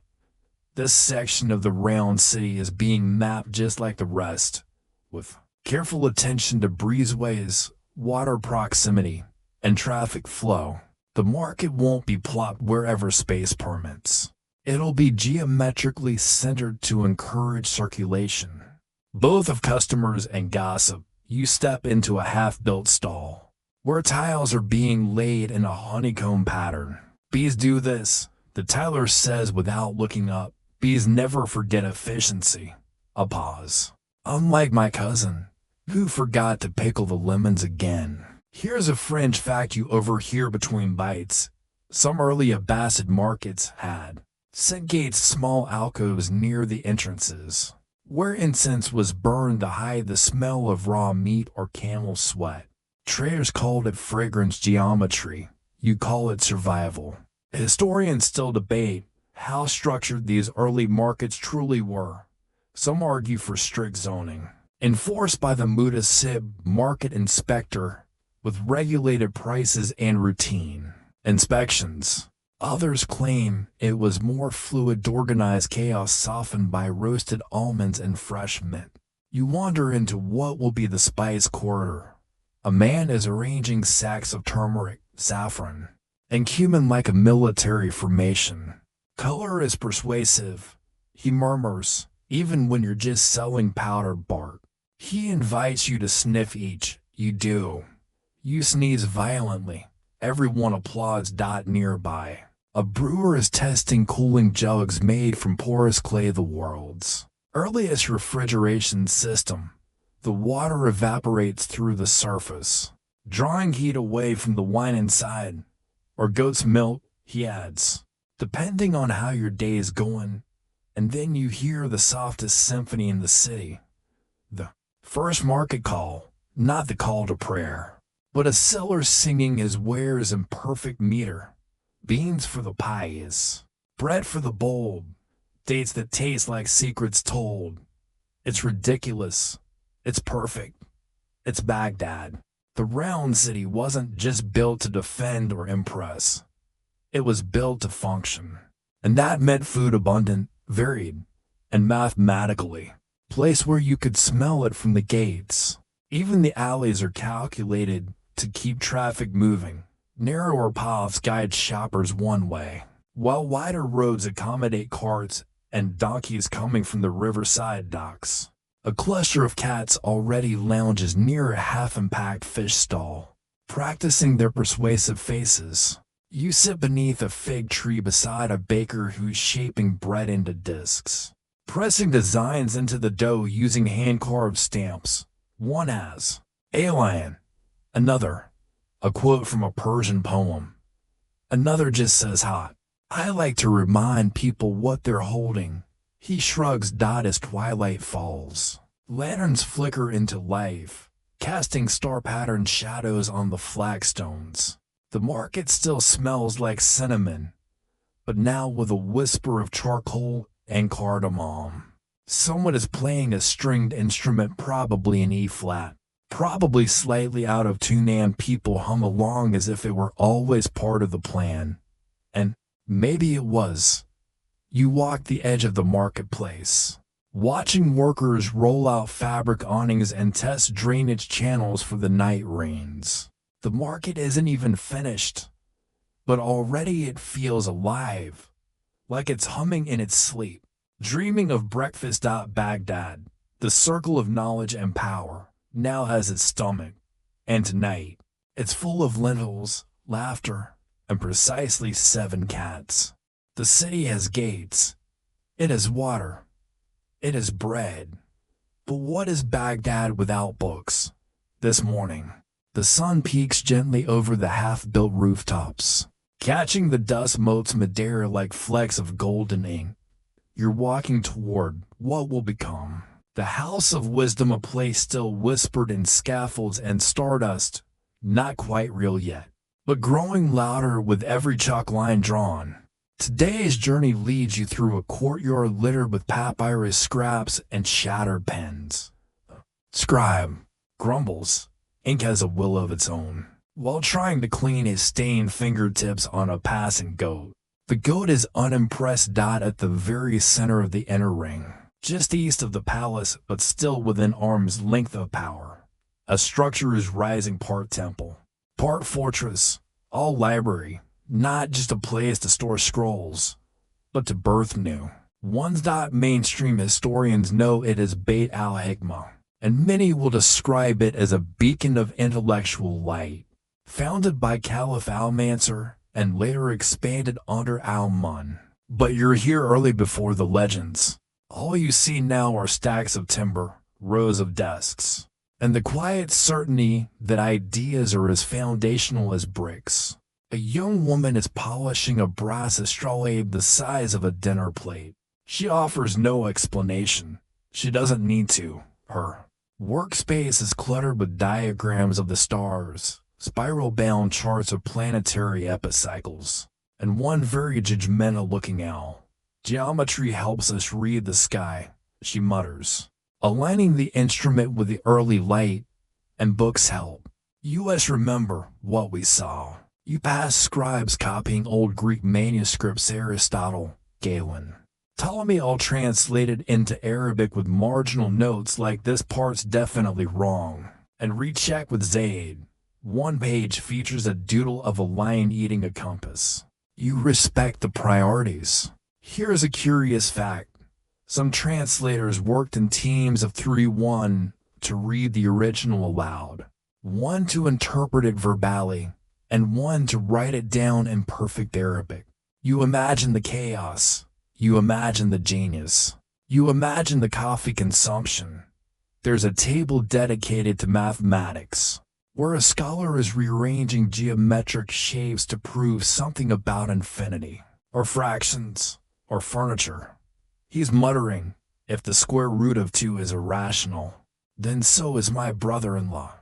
This section of the round city is being mapped just like the rest, with careful attention to breezeways, water proximity, and traffic flow. The market won't be plopped wherever space permits. It'll be geometrically centered to encourage circulation, both of customers and gossip. You step into a half-built stall, where tiles are being laid in a honeycomb pattern. Bees do this, the tiler says without looking up. Bees never forget efficiency. A pause. Unlike my cousin, who forgot to pickle the lemons again. Here's a fringe fact you overhear between bites. Some early Abbasid markets had set gates, small alcoves near the entrances, where incense was burned to hide the smell of raw meat or camel sweat. Traders called it fragrance geometry. You call it survival. Historians still debate how structured these early markets truly were. Some argue for strict zoning, enforced by the Mutasib market inspector, with regulated prices and routine inspections. Others claim it was more fluid, organized chaos softened by roasted almonds and fresh mint. You wander into what will be the spice corridor. A man is arranging sacks of turmeric, saffron, and cumin like a military formation. Color is persuasive, he murmurs, even when you're just selling powdered bark. He invites you to sniff each. You do. You sneeze violently. Everyone applauds. Nearby, a brewer is testing cooling jugs made from porous clay, the world's earliest refrigeration system. The water evaporates through the surface, drawing heat away from the wine inside. Or goat's milk, he adds, depending on how your day is going. And then you hear the softest symphony in the city. The first market call, not the call to prayer, but a seller singing his wares in perfect meter. Beans for the pies, Bread for the bold. Dates that taste like secrets told. It's ridiculous. It's perfect. It's Baghdad. The round city wasn't just built to defend or impress. It was built to function. And that meant food abundant, varied, and mathematically. Place where you could smell it from the gates. Even the alleys are calculated to keep traffic moving. Narrower paths guide shoppers one way, while wider roads accommodate carts and donkeys coming from the riverside docks. A cluster of cats already lounges near a half-unpacked fish stall, practicing their persuasive faces. You sit beneath a fig tree beside a baker who's shaping bread into discs, pressing designs into the dough using hand-carved stamps. One has a lion, another, a quote from a Persian poem. Another just says hot. I like to remind people what they're holding. He shrugs as twilight falls. Lanterns flicker into life, casting star-patterned shadows on the flagstones. The market still smells like cinnamon, but now with a whisper of charcoal and cardamom. Someone is playing a stringed instrument, probably an E-flat. Probably slightly out of tune, and people hum along as if it were always part of the plan. And maybe it was. You walk the edge of the marketplace, watching workers roll out fabric awnings and test drainage channels for the night rains. The market isn't even finished, but already it feels alive, like it's humming in its sleep, dreaming of breakfast. Baghdad, the circle of knowledge and power, now has its stomach, and tonight, it's full of lentils, laughter, and precisely 7 cats. The city has gates. It has water. It has bread. But what is Baghdad without books? This morning, the sun peeks gently over the half-built rooftops, catching the dust motes midair like flecks of golden ink. You're walking toward what will become the House of Wisdom, a place still whispered in scaffolds and stardust, not quite real yet, but growing louder with every chalk line drawn. Today's journey leads you through a courtyard littered with papyrus scraps and shattered pens. Scribe grumbles, ink has a will of its own, while trying to clean his stained fingertips on a passing goat. The goat is unimpressed. At the very center of the inner ring, just east of the palace but still within arm's length of power, a structure is rising, part temple, part fortress, all library, not just a place to store scrolls, but to birth new ones. Mainstream historians know it as Beit al-Hikmah, and many will describe it as a beacon of intellectual light, founded by Caliph al-Mansur and later expanded under al-Mun. But you're here early before the legends. All you see now are stacks of timber, rows of desks, and the quiet certainty that ideas are as foundational as bricks. A young woman is polishing a brass astrolabe the size of a dinner plate. She offers no explanation. She doesn't need to. Her workspace is cluttered with diagrams of the stars, spiral-bound charts of planetary epicycles, and one very judgmental-looking owl. Geometry helps us read the sky, she mutters, aligning the instrument with the early light, and books help. U.S. remember what we saw. You pass scribes copying old Greek manuscripts, Aristotle, Galen, Ptolemy, all translated into Arabic with marginal notes like this part's definitely wrong, and recheck with Zaid. One page features a doodle of a lion eating a compass. You respect the priorities. Here's a curious fact. Some translators worked in teams of 3, one to read the original aloud, one to interpret it verbally, and one to write it down in perfect Arabic. You imagine the chaos. You imagine the genius. You imagine the coffee consumption. There's a table dedicated to mathematics, where a scholar is rearranging geometric shapes to prove something about infinity, or fractions, or furniture. He's muttering, if the square root of 2 is irrational, then so is my brother-in-law.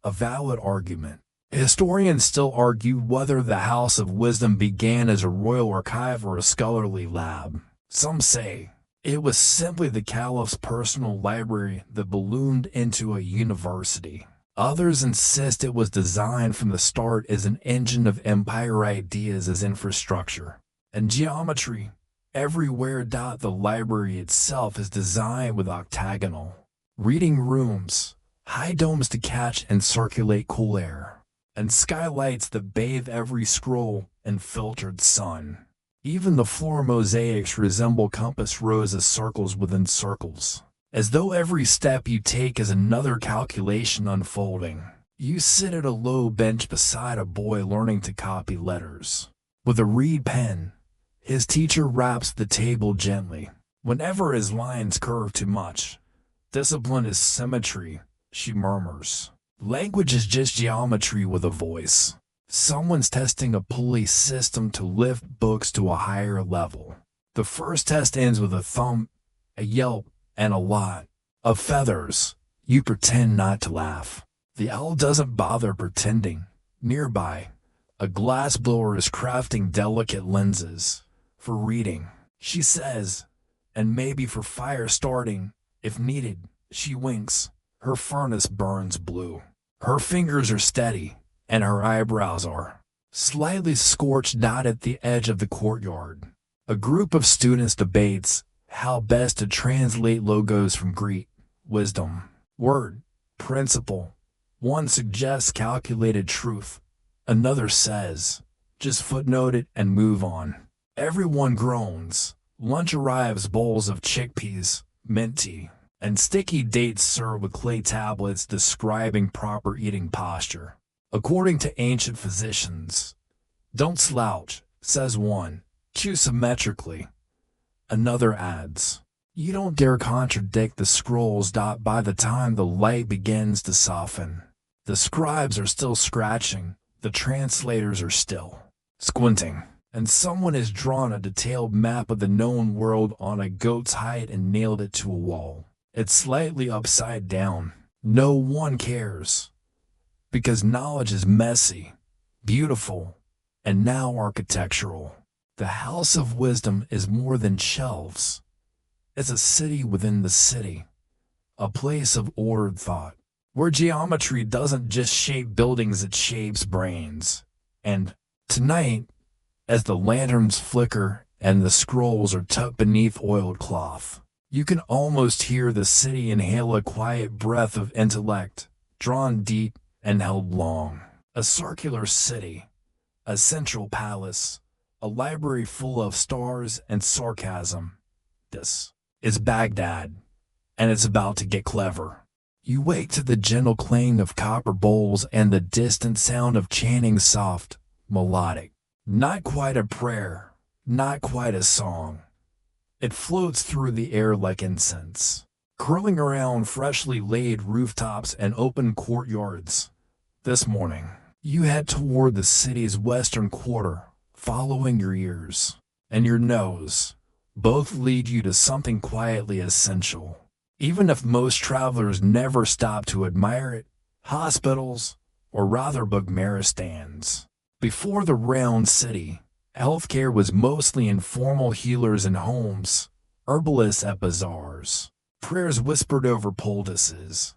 A valid argument. Historians still argue whether the House of Wisdom began as a royal archive or a scholarly lab. Some say it was simply the caliph's personal library that ballooned into a university. Others insist it was designed from the start as an engine of empire ideas as infrastructure and geometry. Everywhere. The library itself is designed with octagonal reading rooms, high domes to catch and circulate cool air, and skylights that bathe every scroll in filtered sun. Even the floor mosaics resemble compass rows of circles within circles, as though every step you take is another calculation unfolding. You sit at a low bench beside a boy learning to copy letters. With a reed pen, his teacher raps the table gently. Whenever his lines curve too much, discipline is symmetry, she murmurs. Language is just geometry with a voice. Someone's testing a pulley system to lift books to a higher level. The first test ends with a thump, a yelp, and a lot of feathers. You pretend not to laugh. The owl doesn't bother pretending. Nearby, a glassblower is crafting delicate lenses for reading, she says, and maybe for fire starting, if needed. She winks. Her furnace burns blue. Her fingers are steady, and her eyebrows are slightly scorched. At the edge of the courtyard, a group of students debates how best to translate logos from Greek. Wisdom, word, principle. One suggests calculated truth. Another says, just footnote it and move on. Everyone groans. Lunch arrives, bowls of chickpeas, mint tea, and sticky dates served with clay tablets describing proper eating posture. According to ancient physicians, don't slouch, says one. Chew symmetrically. Another adds, you don't dare contradict the scrolls. By the time the light begins to soften, the scribes are still scratching, the translators are still squinting, and someone has drawn a detailed map of the known world on a goat's hide and nailed it to a wall. It's slightly upside down. No one cares, because knowledge is messy, beautiful, and now architectural. The House of Wisdom is more than shelves. It's a city within the city, a place of ordered thought, where geometry doesn't just shape buildings, it shapes brains. And tonight, as the lanterns flicker and the scrolls are tucked beneath oiled cloth, you can almost hear the city inhale a quiet breath of intellect, drawn deep and held long. A circular city, a central palace, a library full of stars and sarcasm. This is Baghdad, and it's about to get clever. You wake to the gentle clang of copper bowls and the distant sound of chanting, soft, melodic. Not quite a prayer, not quite a song. It floats through the air like incense, curling around freshly laid rooftops and open courtyards. This morning, you head toward the city's western quarter, following your ears and your nose. Both lead you to something quietly essential. Even if most travelers never stop to admire it, hospitals, or rather bugmara stands. Before the round city, healthcare was mostly informal healers in homes, herbalists at bazaars, prayers whispered over poultices.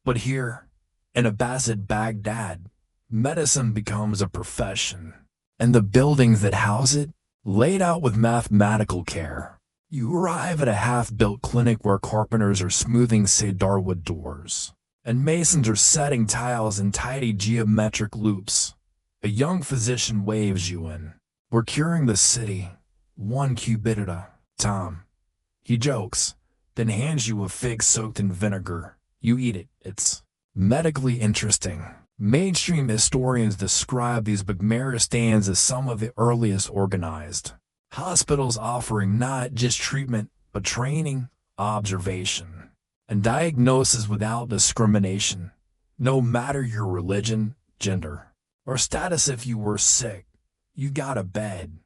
But here, in Abbasid Baghdad, medicine becomes a profession, and the buildings that house it, laid out with mathematical care. You arrive at a half-built clinic where carpenters are smoothing cedarwood doors, and masons are setting tiles in tidy geometric loops. A young physician waves you in. We're curing the city, one cubit at a time. He jokes, then hands you a fig soaked in vinegar. You eat it. It's medically interesting. Mainstream historians describe these bugmaristans as some of the earliest organized hospitals, offering not just treatment, but training, observation, and diagnosis without discrimination, no matter your religion, gender, or status. If you were sick, you got a bed.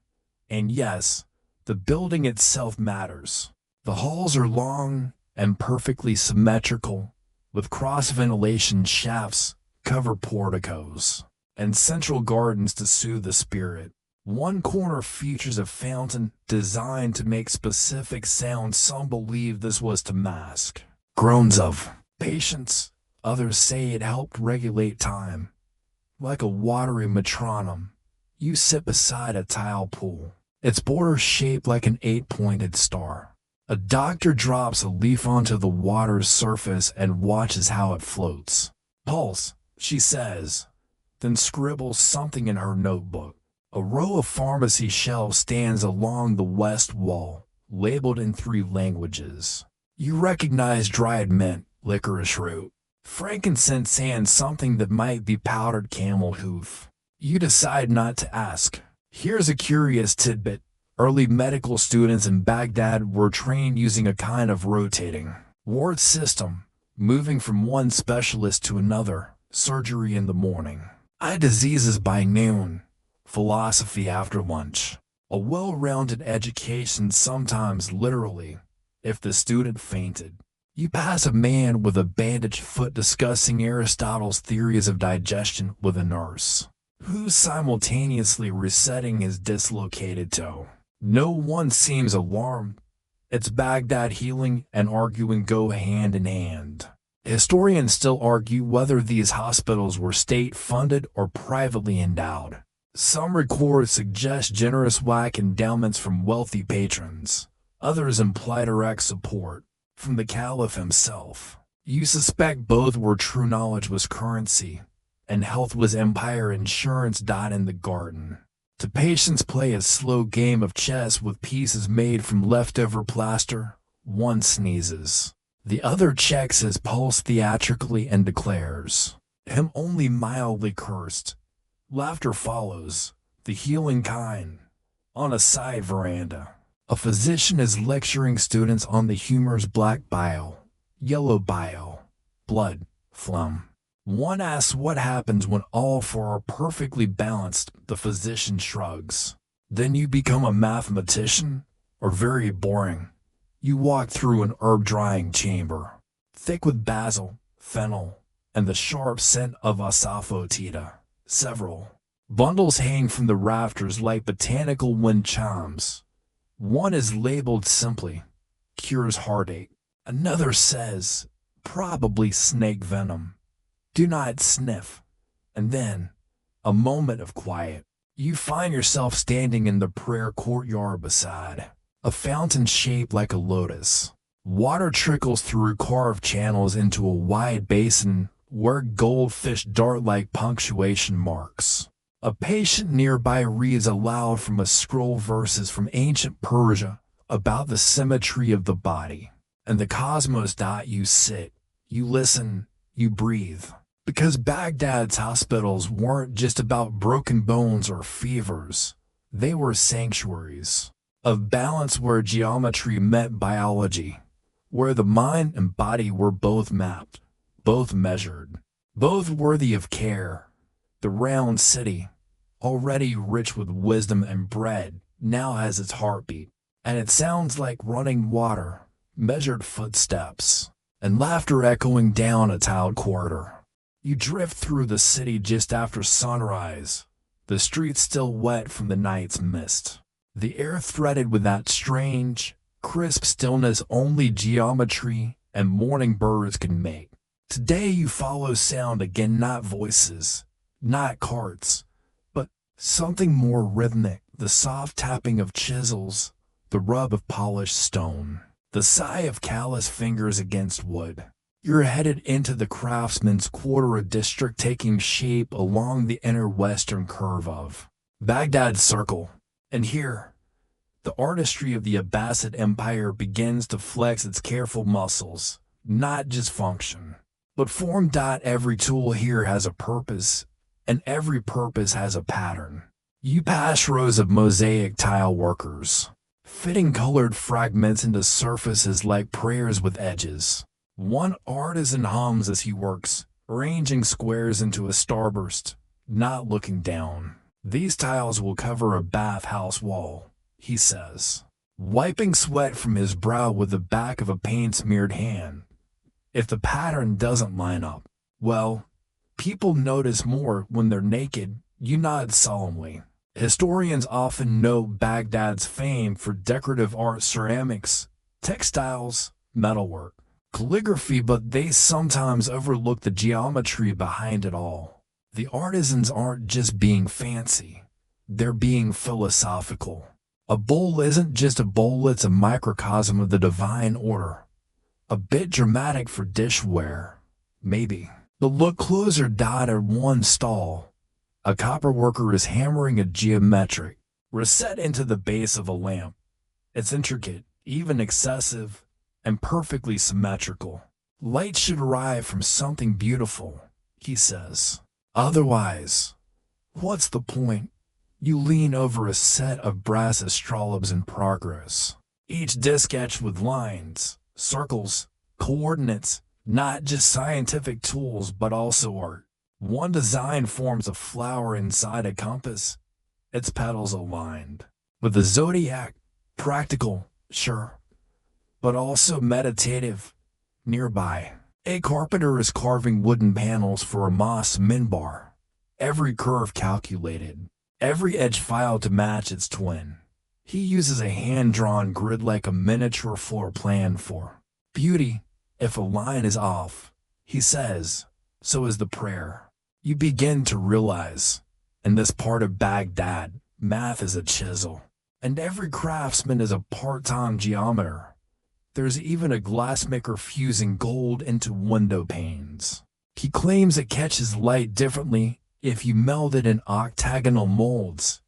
And yes, the building itself matters. The halls are long and perfectly symmetrical, with cross-ventilation shafts cover porticos, and central gardens to soothe the spirit. One corner features a fountain designed to make specific sounds. Some believe this was to mask groans of patience. Others say it helped regulate time. Like a watery metronome, you sit beside a tile pool, its border shaped like an 8-pointed star. A doctor drops a leaf onto the water's surface and watches how it floats. "Pulse," she says, then scribbles something in her notebook. A row of pharmacy shelves stands along the west wall, labeled in 3 languages. You recognize dried mint, licorice root, frankincense, and something that might be powdered camel hoof. You decide not to ask. Here's a curious tidbit. Early medical students in Baghdad were trained using a kind of rotating ward system, moving from one specialist to another, surgery in the morning, eye diseases by noon, philosophy after lunch. A well-rounded education, sometimes literally, if the student fainted. You pass a man with a bandaged foot discussing Aristotle's theories of digestion with a nurse, who's simultaneously resetting his dislocated toe. No one seems alarmed. It's Baghdad. Healing and arguing go hand in hand. Historians still argue whether these hospitals were state-funded or privately endowed. Some records suggest generous whack endowments from wealthy patrons. Others imply direct support from the caliph himself. You suspect both were true. Knowledge was currency, and health was empire insurance. In the garden, the patients play a slow game of chess with pieces made from leftover plaster. One sneezes. The other checks his pulse theatrically and declares, "Him only mildly cursed." Laughter follows, the healing kind. On a side veranda, a physician is lecturing students on the humors: black bile, yellow bile, blood, phlegm. One asks what happens when all 4 are perfectly balanced. The physician shrugs. Then you become a mathematician? Or very boring? You walk through an herb drying chamber, thick with basil, fennel, and the sharp scent of asafoetida. Several bundles hang from the rafters like botanical wind chimes. One is labeled simply, "Cures heartache." Another says, "Probably snake venom. Do not sniff." And then, a moment of quiet. You find yourself standing in the prayer courtyard beside a fountain shaped like a lotus. Water trickles through carved channels into a wide basin where goldfish dart like punctuation marks. A patient nearby reads aloud from a scroll verses from ancient Persia about the symmetry of the body and the cosmos. You sit, you listen, you breathe. Because Baghdad's hospitals weren't just about broken bones or fevers. They were sanctuaries of balance where geometry met biology, where the mind and body were both mapped, both measured, both worthy of care. The round city, already rich with wisdom and bread, now has its heartbeat, and it sounds like running water, measured footsteps, and laughter echoing down a tiled corridor. You drift through the city just after sunrise, the streets still wet from the night's mist, the air threaded with that strange, crisp stillness only geometry and morning birds can make. Today you follow sound again, not voices, not carts, but something more rhythmic, the soft tapping of chisels, the rub of polished stone, the sigh of callous fingers against wood. You're headed into the craftsman's quarter, a district taking shape along the inner western curve of Baghdad's circle. And here, the artistry of the Abbasid Empire begins to flex its careful muscles, not just function, but form. Every tool here has a purpose, and every purpose has a pattern. You pass rows of mosaic tile workers, fitting colored fragments into surfaces like prayers with edges. One artisan hums as he works, arranging squares into a starburst, not looking down. "These tiles will cover a bathhouse wall," he says, wiping sweat from his brow with the back of a paint-smeared hand. "If the pattern doesn't line up, well, People notice more when they're naked. You nod solemnly. Historians often note Baghdad's fame for decorative art, ceramics, textiles, metalwork, calligraphy, but they sometimes overlook the geometry behind it all. The artisans aren't just being fancy, they're being philosophical. A bowl isn't just a bowl, it's a microcosm of the divine order. A bit dramatic for dishware, maybe. But look closer. At one stall, a copper worker is hammering a geometric reset into the base of a lamp. It's intricate, even excessive, and perfectly symmetrical. Light should arrive from something beautiful, he says. Otherwise, what's the point? You lean over a set of brass astrolabes in progress, each disc etched with lines, circles, coordinates, not just scientific tools but also art. One design forms a flower inside a compass, its petals aligned. With the zodiac, practical, sure, but also meditative. Nearby, a carpenter is carving wooden panels for a mosque minbar, every curve calculated, every edge filed to match its twin. He uses a hand-drawn grid like a miniature floor plan for beauty. If a line is off, he says, so is the prayer. You begin to realize, in this part of Baghdad, math is a chisel, and every craftsman is a part-time geometer. There's even a glassmaker fusing gold into window panes. He claims it catches light differently if you meld it in octagonal molds.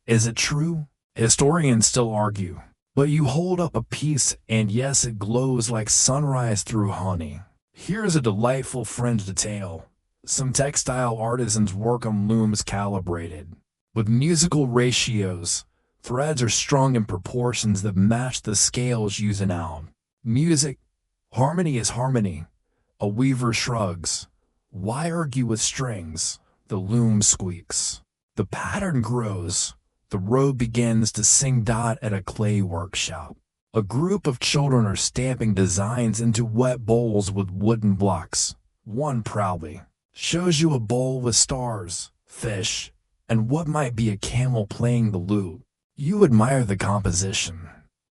Is it true? Historians still argue. But you hold up a piece and yes, it glows like sunrise through honey. Here's a delightful fringe detail. Some textile artisans work on looms calibrated. With musical ratios, threads are strung in proportions that match the scales used in out. Music, harmony is harmony. A weaver shrugs. Why argue with strings? The loom squeaks. The pattern grows. The robe begins to sing. At a clay workshop, a group of children are stamping designs into wet bowls with wooden blocks. One proudly shows you a bowl with stars, fish, and what might be a camel playing the lute. You admire the composition.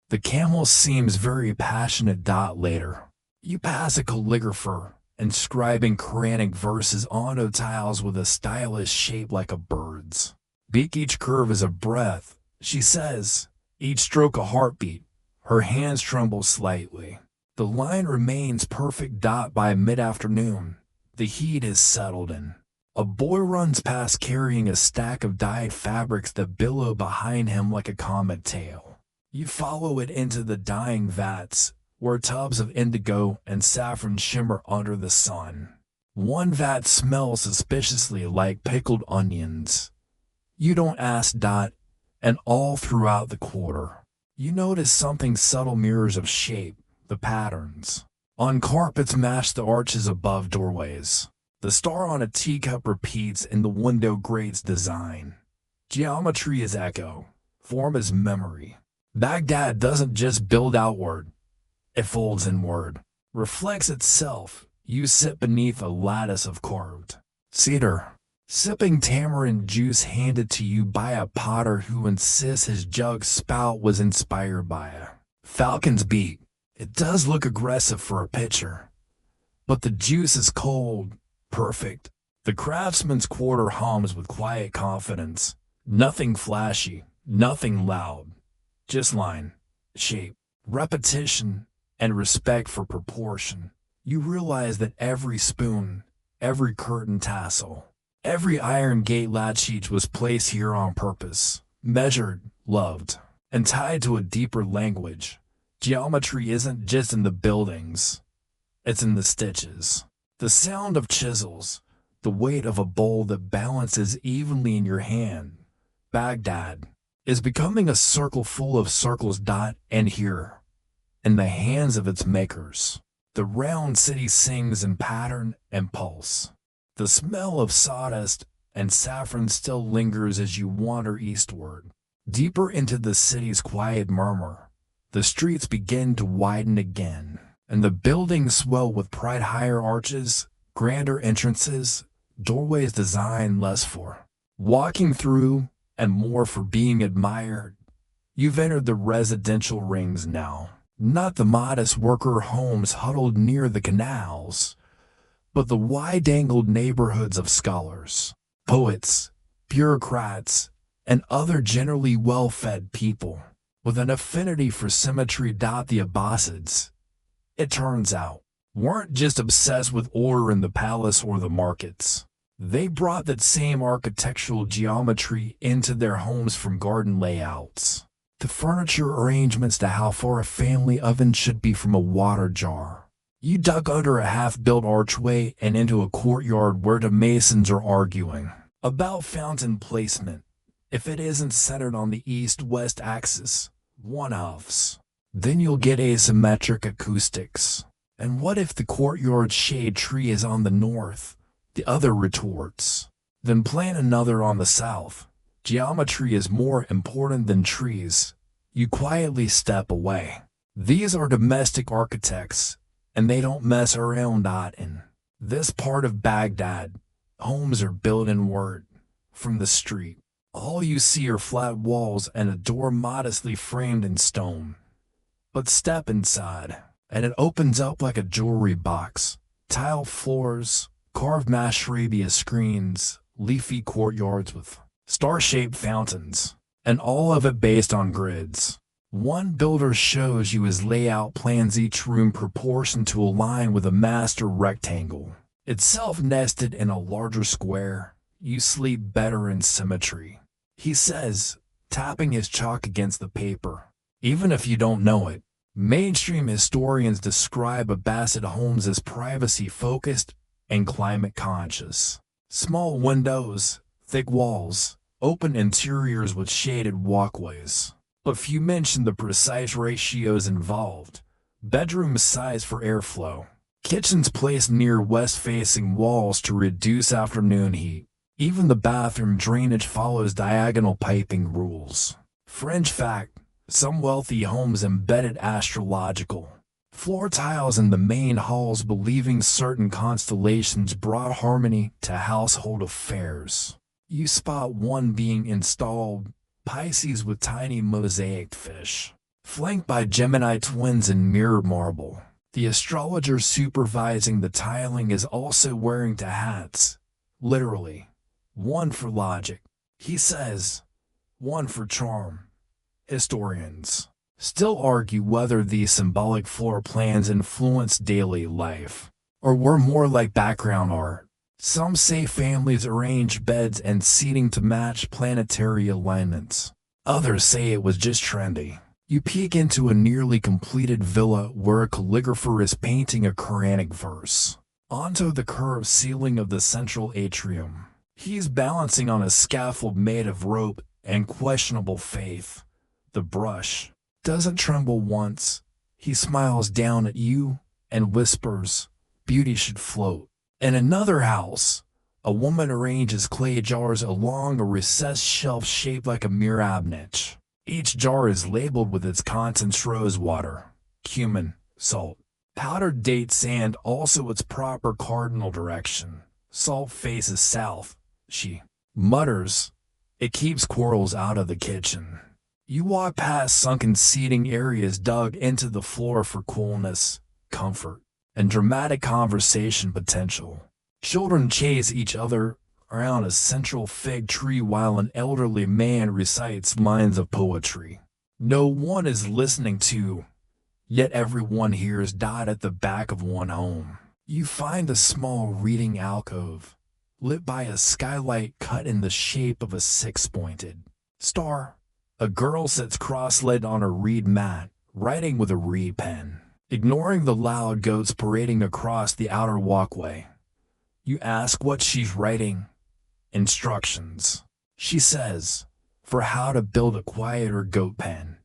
The camel seems very passionate. Later, you pass a calligrapher inscribing Quranic verses onto tiles with a stylish shape like a bird's beak. Each curve is a breath, she says, each stroke a heartbeat. Her hands tremble slightly. The line remains perfect. By mid-afternoon, the heat is settled in. A boy runs past carrying a stack of dyed fabrics that billow behind him like a comet tail. You follow it into the dyeing vats, where tubs of indigo and saffron shimmer under the sun. One vat smells suspiciously like pickled onions. You don't ask. And all throughout the quarter, you notice something subtle. Mirrors of shape, the patterns on carpets match the arches above doorways. The star on a teacup repeats in the window grates. Design. Geometry is echo. Form is memory. Baghdad doesn't just build outward. It folds inward, reflects itself. You sit beneath a lattice of carved cedar, sipping tamarind juice handed to you by a potter who insists his jug spout was inspired by a falcon's beak. It does look aggressive for a pitcher, but the juice is cold, perfect. The craftsman's quarter hums with quiet confidence. Nothing flashy, nothing loud, just line, shape, repetition, and respect for proportion. You realize that every spoon, every curtain tassel, every iron gate latch was placed here on purpose, measured, loved, and tied to a deeper language. Geometry isn't just in the buildings, it's in the stitches. The sound of chisels, the weight of a bowl that balances evenly in your hand. Baghdad is becoming a circle full of circles. And here, in the hands of its makers, the round city sings in pattern and pulse. The smell of sawdust and saffron still lingers as you wander eastward, deeper into the city's quiet murmur. The streets begin to widen again, and the buildings swell with pride. Higher arches, grander entrances, Doorways designed less for walking through and more for being admired. You've entered the residential rings now, not the modest worker homes huddled near the canals, but the wide-angled neighborhoods of scholars, poets, bureaucrats, and other generally well-fed people with an affinity for symmetry. The Abbasids, it turns out, weren't just obsessed with order in the palace or the markets. They brought that same architectural geometry into their homes, from garden layouts to furniture arrangements to how far a family oven should be from a water jar. You dug under a half-built archway and into a courtyard where the masons are arguing about fountain placement. If it isn't centered on the east-west axis, one-offs, then you'll get asymmetric acoustics. And what if the courtyard shade tree is on the north? The other retorts. Then plant another on the south. Geometry is more important than trees. You quietly step away. These are domestic architects, and they don't mess around. In this part of Baghdad, homes are built inward from the street. All you see are flat walls and a door modestly framed in stone. But step inside, and it opens up like a jewelry box. Tile floors, carved mashrabia screens, leafy courtyards with star-shaped fountains, and all of it based on grids. One builder shows you his layout plans, each room proportioned to align with a master rectangle, itself nested in a larger square. You sleep better in symmetry, he says, tapping his chalk against the paper. Even if you don't know it, mainstream historians describe Abbasid homes as privacy-focused and climate-conscious. Small windows, thick walls, open interiors with shaded walkways. But few mention the precise ratios involved. Bedroom size for airflow. Kitchens placed near west-facing walls to reduce afternoon heat. Even the bathroom drainage follows diagonal piping rules. Fringe fact: some wealthy homes embedded astrological floor tiles in the main halls, believing certain constellations brought harmony to household affairs. You spot one being installed, Pisces with tiny mosaic fish, flanked by Gemini twins in mirrored marble. The astrologer supervising the tiling is also wearing two hats, literally. One for logic, he says, one for charm. Historians still argue whether these symbolic floor plans influenced daily life, or were more like background art. Some say families arranged beds and seating to match planetary alignments. Others say it was just trendy. You peek into a nearly completed villa where a calligrapher is painting a Quranic verse onto the curved ceiling of the central atrium. He's balancing on a scaffold made of rope and questionable faith. The brush doesn't tremble once. He smiles down at you and whispers, "Beauty should float." In another house, a woman arranges clay jars along a recessed shelf shaped like a mihrab niche. Each jar is labeled with its contents: rose water, cumin, salt, powdered date sand, also its proper cardinal direction. Salt faces south, she mutters. It keeps quarrels out of the kitchen. You walk past sunken seating areas dug into the floor for coolness, comfort, and dramatic conversation potential. Children chase each other around a central fig tree while an elderly man recites lines of poetry. No one is listening to, yet everyone hears. At the back of one home, you find a small reading alcove, lit by a skylight cut in the shape of a six-pointed star. A girl sits cross-legged on a reed mat, writing with a reed pen, ignoring the loud goats parading across the outer walkway. You ask what she's writing. Instructions, she says, for how to build a quieter goat pen.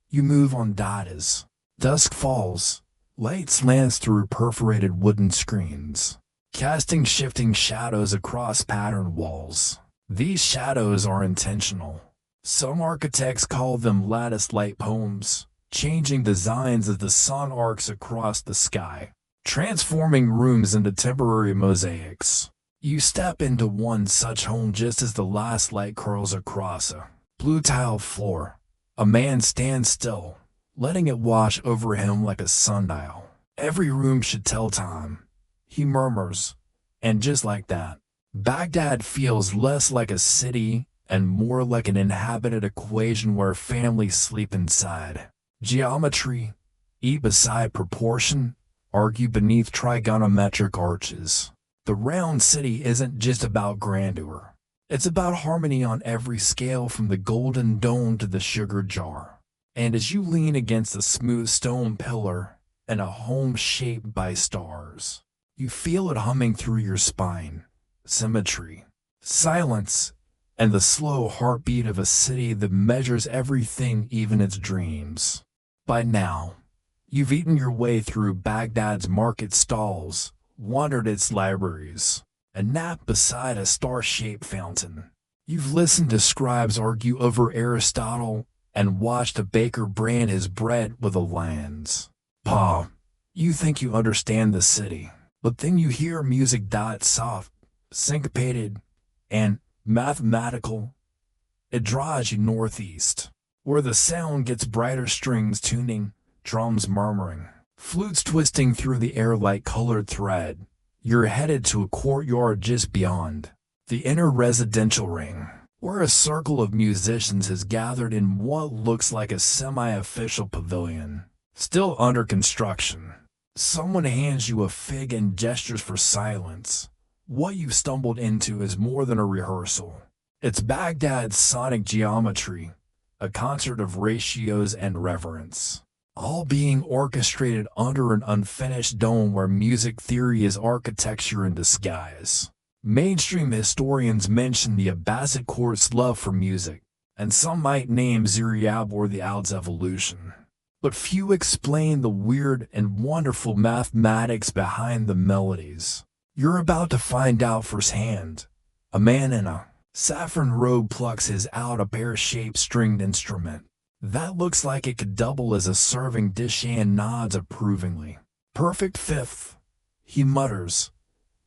You move on. As dusk falls, light slants through perforated wooden screens, casting shifting shadows across patterned walls. These shadows are intentional. Some architects call them lattice light poems, changing designs as the sun arcs across the sky, transforming rooms into temporary mosaics. You step into one such home just as the last light curls across a blue tile floor. A man stands still, letting it wash over him like a sundial. Every room should tell time, he murmurs, and just like that, Baghdad feels less like a city and more like an inhabited equation where families sleep inside. Geometry, eat beside proportion, argue beneath trigonometric arches. The round city isn't just about grandeur. It's about harmony on every scale from the golden dome to the sugar jar. And as you lean against a smooth stone pillar in a home shaped by stars, you feel it humming through your spine. Symmetry, silence, and the slow heartbeat of a city that measures everything, even its dreams. By now, you've eaten your way through Baghdad's market stalls, wandered its libraries, and napped beside a star-shaped fountain. You've listened to scribes argue over Aristotle and watched a baker brand his bread with a lance. You think you understand the city, but then you hear music soft, syncopated, and mathematical. It draws you northeast, where the sound gets brighter, strings tuning, drums murmuring, flutes twisting through the air like colored thread. You're headed to a courtyard just beyond, the inner residential ring, where a circle of musicians has gathered in what looks like a semi-official pavilion, still under construction. Someone hands you a fig and gestures for silence. What you've stumbled into is more than a rehearsal. It's Baghdad's sonic geometry, a concert of ratios and reverence, all being orchestrated under an unfinished dome where music theory is architecture in disguise. Mainstream historians mention the Abbasid court's love for music, and some might name Ziryab or the Al's evolution. But few explain the weird and wonderful mathematics behind the melodies. You're about to find out firsthand. A man in a saffron robe plucks his out a pear-shaped stringed instrument. That looks like it could double as a serving dish and nods approvingly. Perfect fifth, he mutters.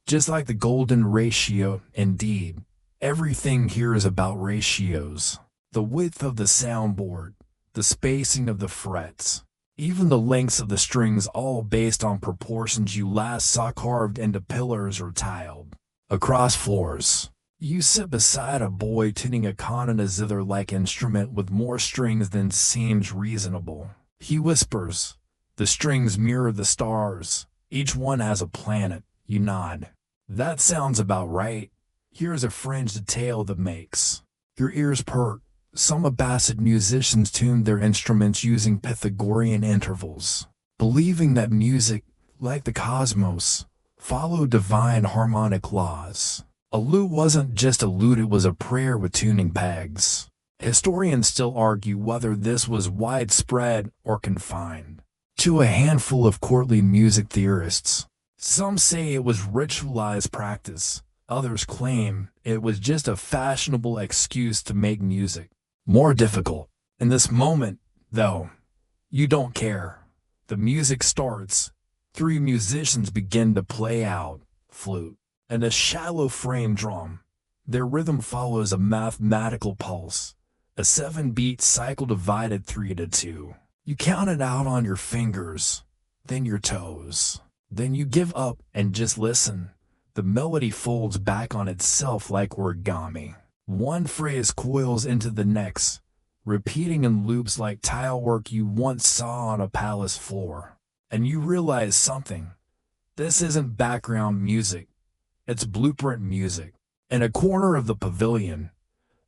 Just like the golden ratio, indeed. Everything here is about ratios. The width of the soundboard, the spacing of the frets, even the lengths of the strings, all based on proportions you last saw carved into pillars or tiled. Across floors, you sit beside a boy tuning a kanana zither-like instrument with more strings than seems reasonable. He whispers, "The strings mirror the stars. Each one has a planet." You nod. "That sounds about right." Here's a fringe detail that makes your ears perk. Some Abbasid musicians tuned their instruments using Pythagorean intervals, believing that music, like the cosmos, followed divine harmonic laws. A lute wasn't just a lute, it was a prayer with tuning pegs. Historians still argue whether this was widespread or confined to a handful of courtly music theorists. Some say it was ritualized practice. Others claim it was just a fashionable excuse to make music more difficult. In this moment, though, you don't care. The music starts. 3 musicians begin to play out, flute, and a shallow frame drum. Their rhythm follows a mathematical pulse, a 7-beat cycle divided 3 to 2. You count it out on your fingers, then your toes. Then you give up and just listen. The melody folds back on itself like origami. One phrase coils into the next, repeating in loops like tile work you once saw on a palace floor. And you realize something. This isn't background music. It's blueprint music. In a corner of the pavilion,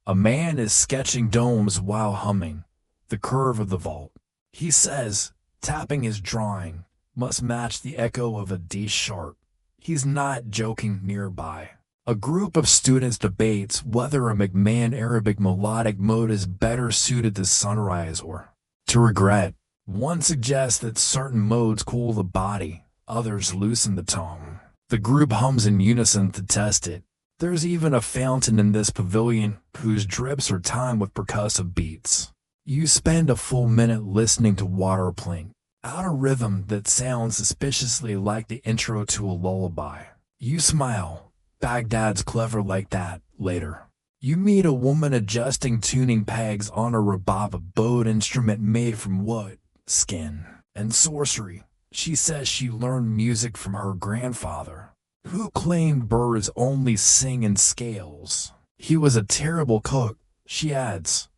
a man is sketching domes while humming the curve of the vault. He says, tapping his drawing must match the echo of a D sharp. He's not joking. Nearby, a group of students debates whether a McMahon Arabic melodic mode is better suited to sunrise or to regret. One suggests that certain modes cool the body, others loosen the tongue. The group hums in unison to test it. There's even a fountain in this pavilion whose drips are timed with percussive beats. You spend a full minute listening to water plink out a rhythm that sounds suspiciously like the intro to a lullaby. You smile. Baghdad's clever like that. Later, you meet a woman adjusting tuning pegs on a rebab, a bowed instrument made from wood, skin, and sorcery. She says she learned music from her grandfather, who claimed birds only sing in scales. He was a terrible cook, she adds,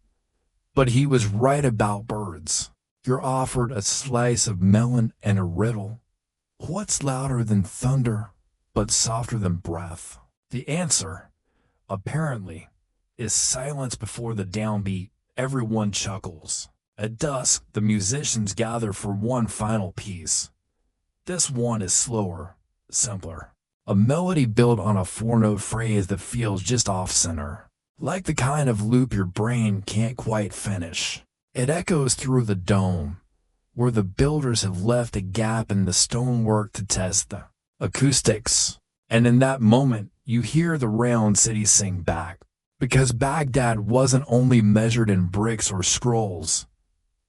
but he was right about birds. You're offered a slice of melon and a riddle. What's louder than thunder, but softer than breath? The answer, apparently, is silence before the downbeat. Everyone chuckles. At dusk, the musicians gather for one final piece. This one is slower, simpler. A melody built on a four-note phrase that feels just off-center, like the kind of loop your brain can't quite finish. It echoes through the dome, where the builders have left a gap in the stonework to test the acoustics. And in that moment, you hear the round city sing back. Because Baghdad wasn't only measured in bricks or scrolls,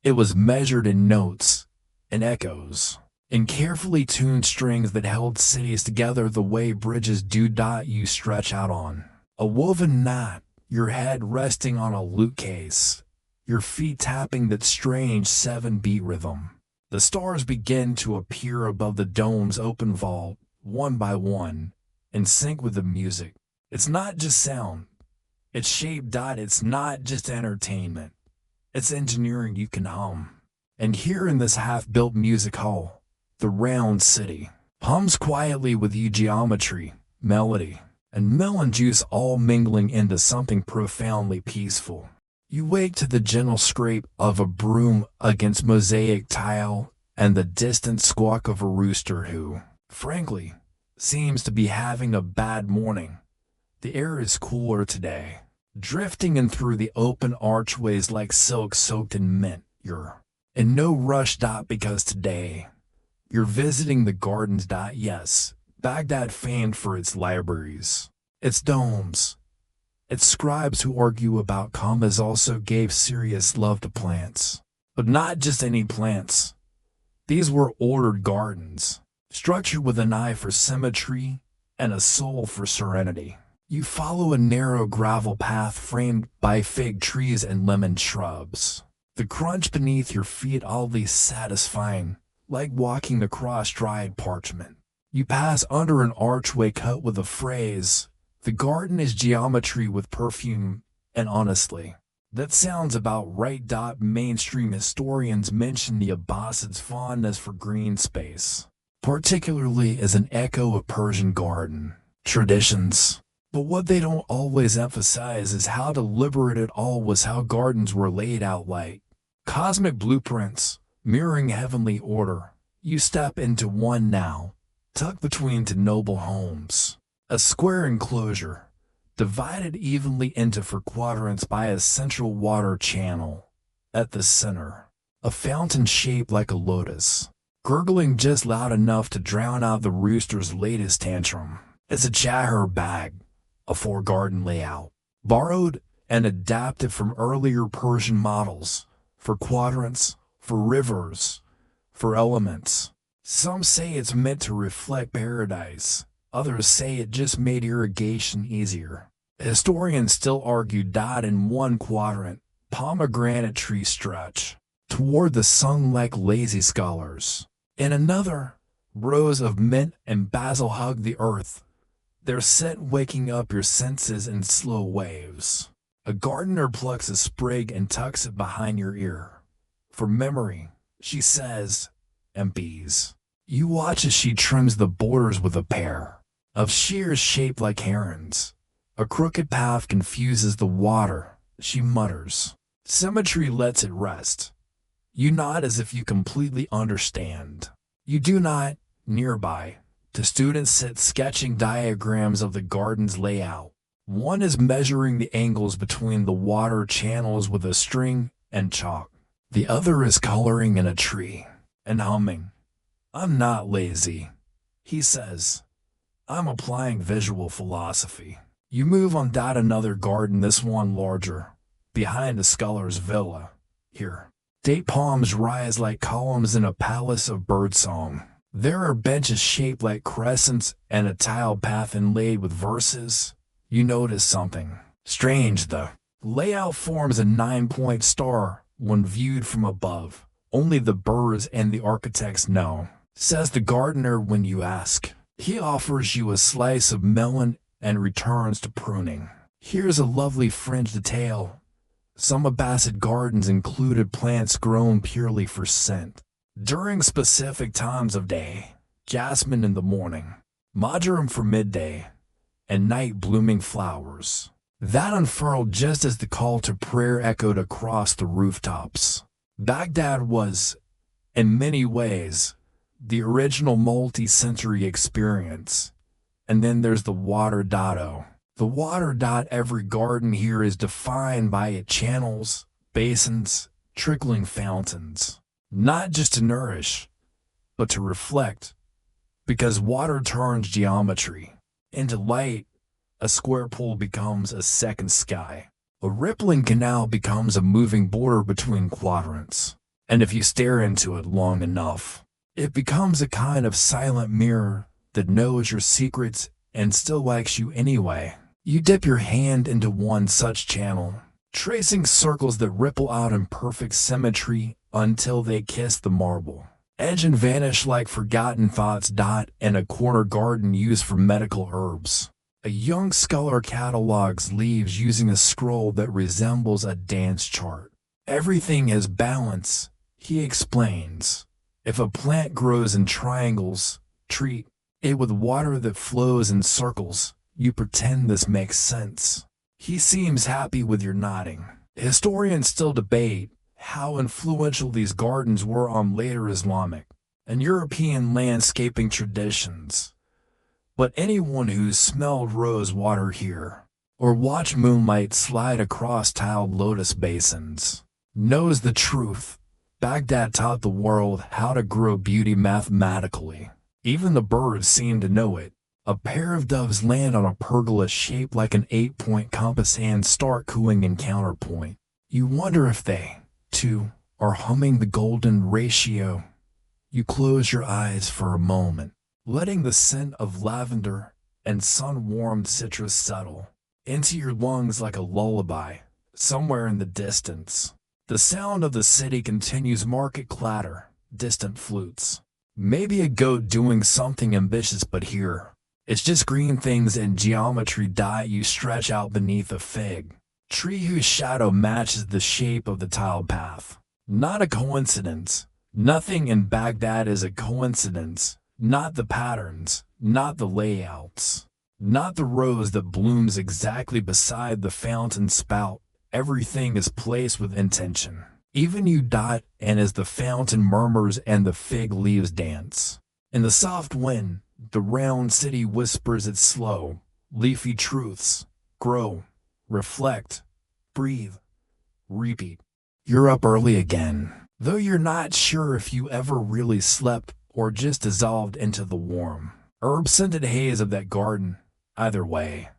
it was measured in notes, in echoes, in carefully tuned strings that held cities together the way bridges do. You stretch out on a woven knot, your head resting on a lute case, your feet tapping that strange 7-beat rhythm. The stars begin to appear above the dome's open vault, one by one, in sync with the music. It's not just sound. It's shape. It's not just entertainment. It's engineering you can hum. And here in this half-built music hall, the round city hums quietly with you, geometry, melody, and melon juice all mingling into something profoundly peaceful. You wake to the gentle scrape of a broom against mosaic tile and the distant squawk of a rooster who, frankly, seems to be having a bad morning. The air is cooler today, drifting in through the open archways like silk soaked in mint. You're in no rush. Because today, you're visiting the gardens. Yes, Baghdad famed for its libraries, its domes, its scribes who argue about commas also gave serious love to plants. But not just any plants. These were ordered gardens, structured with an eye for symmetry and a soul for serenity. You follow a narrow gravel path framed by fig trees and lemon shrubs. The crunch beneath your feet oddly satisfying, like walking across dried parchment. You pass under an archway cut with a phrase, "The garden is geometry with perfume," and honestly, that sounds about right. Mainstream historians mention the Abbasids' fondness for green space, particularly as an echo of Persian garden traditions. But what they don't always emphasize is how deliberate it all was, how gardens were laid out like cosmic blueprints, mirroring heavenly order. You step into one now, tucked between two noble homes. A square enclosure, divided evenly into four quadrants by a central water channel. At the center, a fountain shaped like a lotus, gurgling just loud enough to drown out the rooster's latest tantrum. It's a Chahar bag, a four-garden layout, borrowed and adapted from earlier Persian models, for quadrants, for rivers, for elements. Some say it's meant to reflect paradise, others say it just made irrigation easier. Historians still argue. In one quadrant, pomegranate tree stretch toward the sun like lazy scholars. In another, rows of mint and basil hug the earth, their scent waking up your senses in slow waves. A gardener plucks a sprig and tucks it behind your ear. For memory, she says, and bees. You watch as she trims the borders with a pair of shears shaped like herons. A crooked path confuses the water, she mutters. Symmetry lets it rest. You nod as if you completely understand. You do not. Nearby, the students sit sketching diagrams of the garden's layout. One is measuring the angles between the water channels with a string and chalk. The other is coloring in a tree and humming. I'm not lazy, he says. I'm applying visual philosophy. You move on. Another garden, this one larger, behind a scholar's villa. Here, date palms rise like columns in a palace of birdsong. There are benches shaped like crescents and a tiled path inlaid with verses. You notice something strange. The layout forms a 9-point star when viewed from above. Only the birds and the architects know, says the gardener when you ask. He offers you a slice of melon and returns to pruning. Here's a lovely fringe detail. Some Abbasid gardens included plants grown purely for scent. During specific times of day, jasmine in the morning, marjoram for midday, and night blooming flowers that unfurled just as the call to prayer echoed across the rooftops. Baghdad was, in many ways, the original multi-sensory experience. And then there's the water dotto. The water dot. Every garden here is defined by its channels, basins, trickling fountains. Not just to nourish, but to reflect. Because water turns geometry into light. A square pool becomes a second sky. A rippling canal becomes a moving border between quadrants. And if you stare into it long enough, it becomes a kind of silent mirror that knows your secrets and still likes you anyway. You dip your hand into one such channel, tracing circles that ripple out in perfect symmetry until they kiss the marble edge and vanish like forgotten thoughts. In a corner garden used for medical herbs, a young scholar catalogs leaves using a scroll that resembles a dance chart. Everything has balance, he explains. If a plant grows in triangles, treat it with water that flows in circles. You pretend this makes sense. He seems happy with your nodding. Historians still debate how influential these gardens were on later Islamic and European landscaping traditions. But anyone who's smelled rose water here, or watched moonlight slide across tiled lotus basins, knows the truth. Baghdad taught the world how to grow beauty mathematically. Even the birds seem to know it. A pair of doves land on a pergola shaped like an 8-point compass and start cooing in counterpoint. You wonder if they, too, are humming the golden ratio. You close your eyes for a moment, letting the scent of lavender and sun-warmed citrus settle into your lungs like a lullaby. Somewhere in the distance, the sound of the city continues. Market clatter, distant flutes. Maybe a goat doing something ambitious, but here, it's just green things and geometry. You stretch out beneath a fig tree whose shadow matches the shape of the tiled path. Not a coincidence. Nothing in Baghdad is a coincidence. Not the patterns, not the layouts, not the rose that blooms exactly beside the fountain spout. Everything is placed with intention. Even you. And as the fountain murmurs and the fig leaves dance, in the soft wind, the round city whispers its slow, leafy truths. Grow, reflect, breathe, repeat. You're up early again, though you're not sure if you ever really slept or just dissolved into the warm, herb-scented haze of that garden. Either way,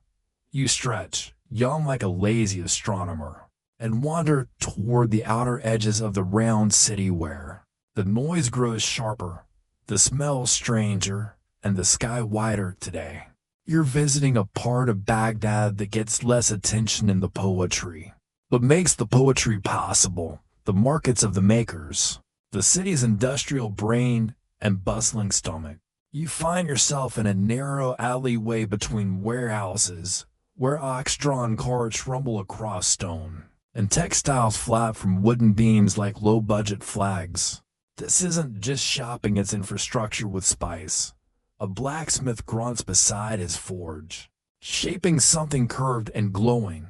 you stretch, young like a lazy astronomer, and wander toward the outer edges of the round city where the noise grows sharper, the smell stranger, and the sky wider. Today, you're visiting a part of Baghdad that gets less attention in the poetry, but makes the poetry possible. The markets of the makers, the city's industrial brain and bustling stomach. You find yourself in a narrow alleyway between warehouses, where ox-drawn carts rumble across stone, and textiles flap from wooden beams like low-budget flags. This isn't just shopping, it's infrastructure with spice. A blacksmith grunts beside his forge, shaping something curved and glowing.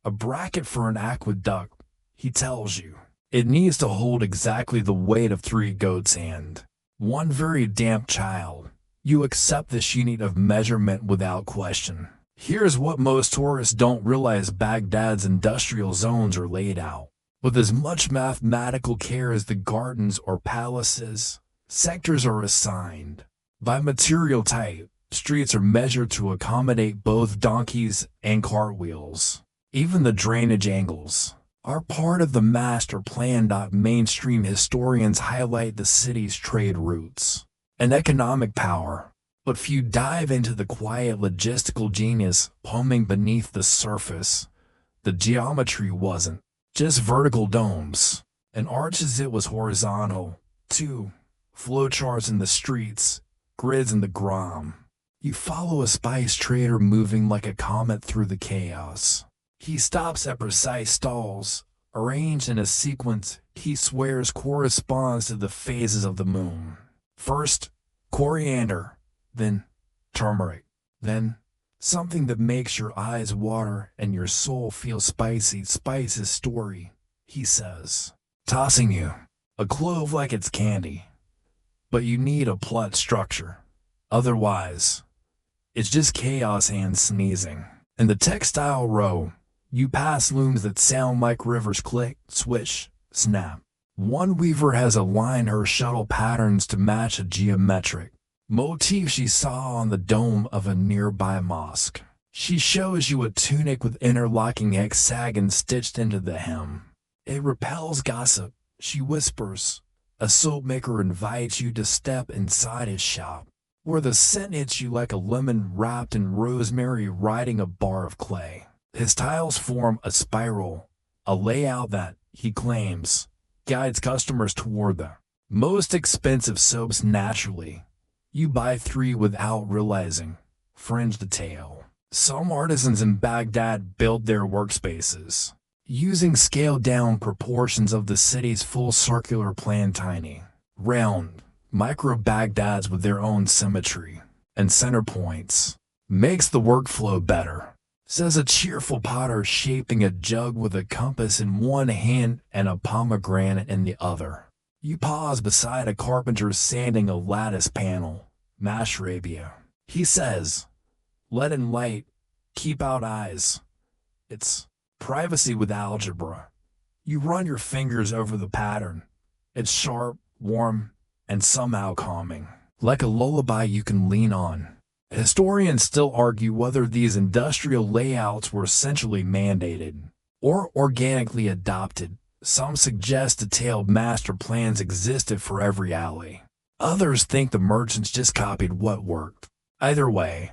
A bracket for an aqueduct, he tells you. It needs to hold exactly the weight of 3 goats and one very damp child. You accept this unit of measurement without question. Here's what most tourists don't realize: Baghdad's industrial zones are laid out with as much mathematical care as the gardens or palaces. Sectors are assigned by material type. Streets are measured to accommodate both donkeys and cartwheels. Even the drainage angles are part of the master plan. Mainstream historians highlight the city's trade routes and economic power. But few dive into the quiet logistical genius humming beneath the surface. The geometry wasn't just vertical domes and arches, it was horizontal, too. Flowcharts in the streets, grids in the grime. You follow a spice trader moving like a comet through the chaos. He stops at precise stalls, arranged in a sequence he swears corresponds to the phases of the moon. First, coriander, then turmeric, then something that makes your eyes water and your soul feel spicy. Spice's story, he says, tossing you a clove like it's candy. But you need a plot structure. Otherwise, it's just chaos and sneezing. In the textile row, you pass looms that sound like rivers click, swish, snap. One weaver has aligned her shuttle patterns to match a geometric motif she saw on the dome of a nearby mosque. She shows you a tunic with interlocking hexagons stitched into the hem. It repels gossip, she whispers. A soap maker invites you to step inside his shop, where the scent hits you like a lemon wrapped in rosemary riding a bar of clay. His tiles form a spiral, a layout that, he claims, guides customers toward the most expensive soaps naturally. You buy 3 without realizing. Fringe detail. Some artisans in Baghdad build their workspaces using scaled-down proportions of the city's full circular plan, tiny, round, micro-Bagdads with their own symmetry and center points. Makes the workflow better, says a cheerful potter shaping a jug with a compass in one hand and a pomegranate in the other. You pause beside a carpenter sanding a lattice panel, mashrabia. He says, let in light, keep out eyes. It's privacy with algebra. You run your fingers over the pattern. It's sharp, warm, and somehow calming, like a lullaby you can lean on. Historians still argue whether these industrial layouts were essentially mandated or organically adopted. Some suggest detailed master plans existed for every alley. Others think the merchants just copied what worked. Either way,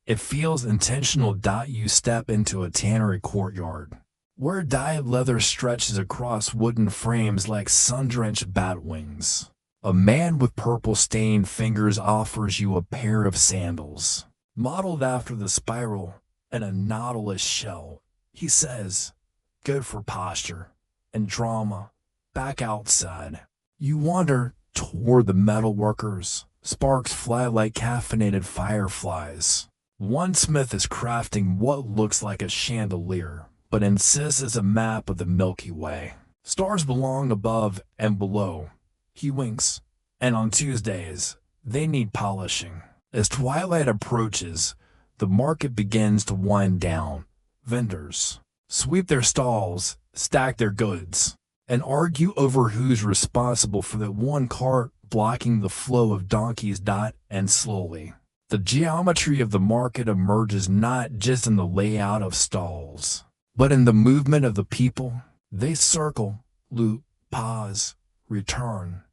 it feels intentional. You step into a tannery courtyard, where dyed leather stretches across wooden frames like sun-drenched bat wings. A man with purple-stained fingers offers you a pair of sandals, modeled after the spiral and a nautilus shell. He says, good for posture and drama. Back outside, you wander toward the metal workers. Sparks fly like caffeinated fireflies. One smith is crafting what looks like a chandelier, but insists it's a map of the Milky Way. Stars belong above and below. He winks. And on Tuesdays, they need polishing. As twilight approaches, the market begins to wind down. Vendors sweep their stalls, stack their goods, and argue over who's responsible for that one cart blocking the flow of donkeys. And slowly, the geometry of the market emerges not just in the layout of stalls, but in the movement of the people. They circle, loop, pause, return.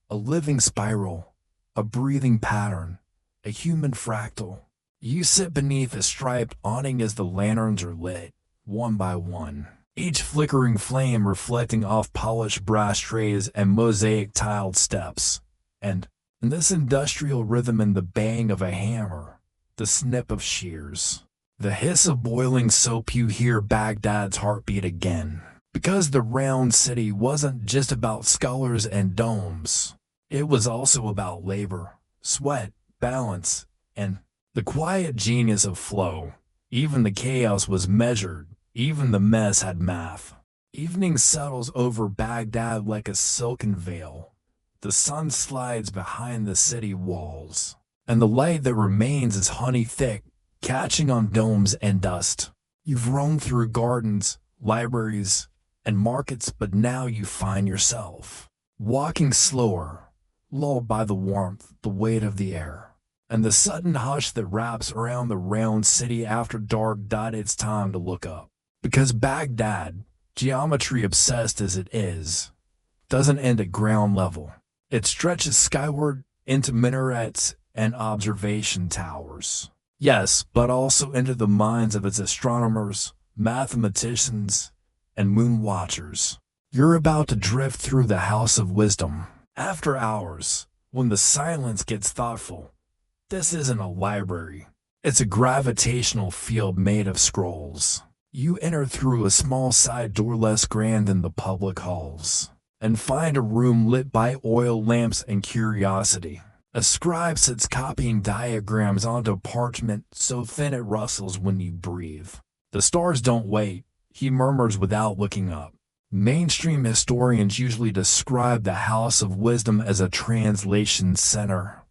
A living spiral, a breathing pattern, a human fractal. You sit beneath a striped awning as the lanterns are lit, one by one, each flickering flame reflecting off polished brass trays and mosaic tiled steps. And in this industrial rhythm, and the bang of a hammer, the snip of shears, the hiss of boiling soap, you hear Baghdad's heartbeat again. Because the round city wasn't just about scholars and domes. It was also about labor, sweat, balance, and the quiet genius of flow. Even the chaos was measured. Even the mess had math. Evening settles over Baghdad like a silken veil. The sun slides behind the city walls, and the light that remains is honey thick, catching on domes and dust. You've roamed through gardens, libraries, and markets, but now you find yourself walking slower, lulled by the warmth, the weight of the air, and the sudden hush that wraps around the round city after dark. It's time to look up, because Baghdad, geometry obsessed as it is, doesn't end at ground level. It stretches skyward, into minarets and observation towers. Yes, but also into the minds of its astronomers, mathematicians, and moon watchers. You're about to drift through the house of wisdom. After hours, when the silence gets thoughtful, this isn't a library. It's a gravitational field made of scrolls. You enter through a small side door less grand than the public halls, and find a room lit by oil lamps and curiosity. A scribe sits copying diagrams onto parchment so thin it rustles when you breathe. The stars don't wait, he murmurs without looking up. Mainstream historians usually describe the House of Wisdom as a translation center,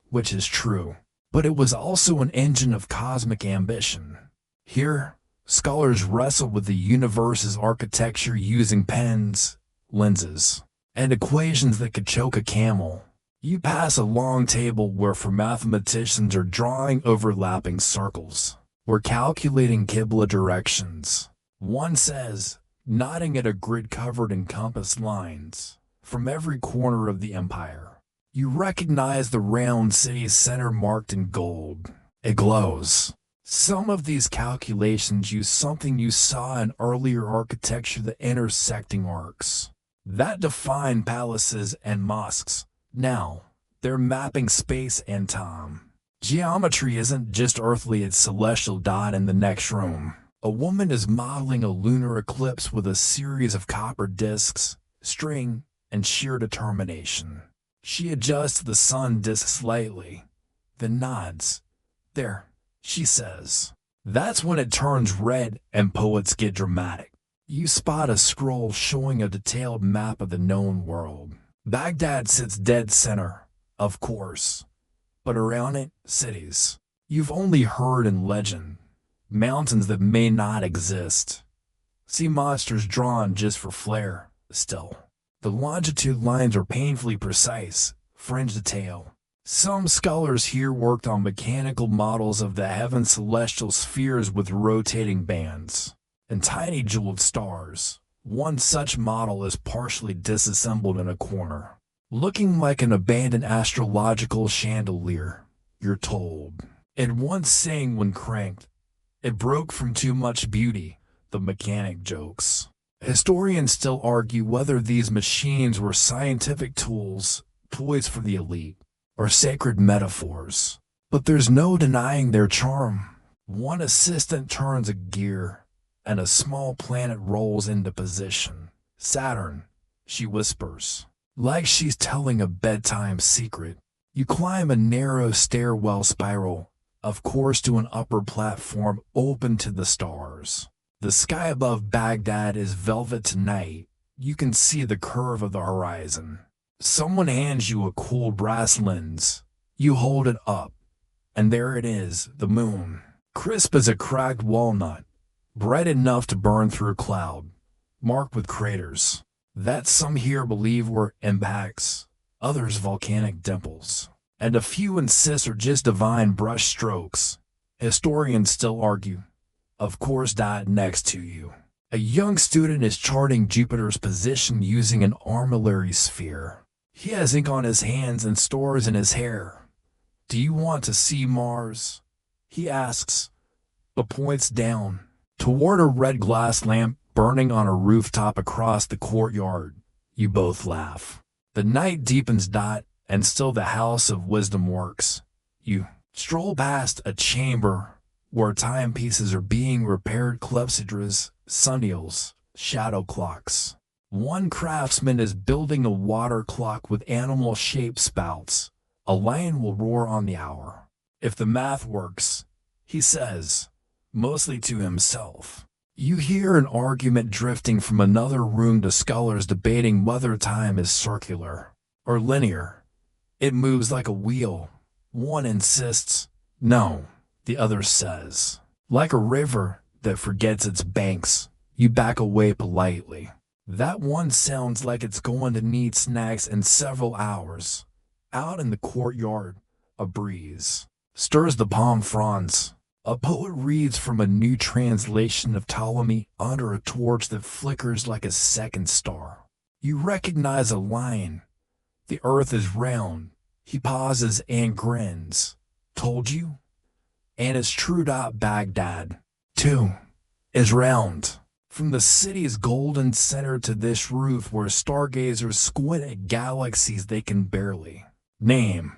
which is true, but it was also an engine of cosmic ambition. Here, scholars wrestle with the universe's architecture using pens, lenses, and equations that could choke a camel. You pass a long table where mathematicians are drawing overlapping circles, or calculating Qibla directions. One says, nodding at a grid covered in compass lines, from every corner of the empire. You recognize the round city's center marked in gold. It glows. Some of these calculations use something you saw in earlier architecture, the intersecting arcs that define palaces and mosques. Now, they're mapping space and time. Geometry isn't just earthly, it's celestial. In the next room, a woman is modeling a lunar eclipse with a series of copper discs, string, and sheer determination. She adjusts the sun disk slightly, then nods. There, she says. That's when it turns red and poets get dramatic. You spot a scroll showing a detailed map of the known world. Baghdad sits dead center, of course, but around it, cities you've only heard in legend, mountains that may not exist, sea monsters drawn just for flair. Still, the longitude lines are painfully precise, fringe detail. Some scholars here worked on mechanical models of the heaven, celestial spheres with rotating bands and tiny jeweled stars. One such model is partially disassembled in a corner, looking like an abandoned astrological chandelier. You're told it once sang when cranked. It broke from too much beauty, the mechanic jokes. Historians still argue whether these machines were scientific tools, toys for the elite, or sacred metaphors. But there's no denying their charm. One assistant turns a gear, and a small planet rolls into position. Saturn, she whispers, like she's telling a bedtime secret. You climb a narrow stairwell spiral, of course, to an upper platform open to the stars. The sky above Baghdad is velvet tonight. You can see the curve of the horizon. Someone hands you a cool brass lens. You hold it up, and there it is, the moon, crisp as a cracked walnut, bright enough to burn through a cloud, marked with craters that some here believe were impacts, others volcanic dimples, and a few insist are just divine brush strokes. Historians still argue. Of course, next to you, a young student is charting Jupiter's position using an armillary sphere. He has ink on his hands and stars in his hair. Do you want to see Mars? He asks, but points down toward a red glass lamp burning on a rooftop across the courtyard. You both laugh. The night deepens, and still the House of Wisdom works. You stroll past a chamber where timepieces are being repaired, clepsydras, sundials, shadow clocks. One craftsman is building a water clock with animal-shaped spouts. A lion will roar on the hour. If the math works, he says, mostly to himself. You hear an argument drifting from another room to scholars debating whether time is circular or linear. It moves like a wheel. One insists, no. The other says, like a river that forgets its banks. You back away politely. That one sounds like it's going to need snacks in several hours. Out in the courtyard, a breeze stirs the palm fronds. A poet reads from a new translation of Ptolemy under a torch that flickers like a second star. You recognize a line. The earth is round, He pauses and grins. Told you? And it's true. Baghdad, too, is round. From the city's golden center to this roof where stargazers squint at galaxies they can barely name.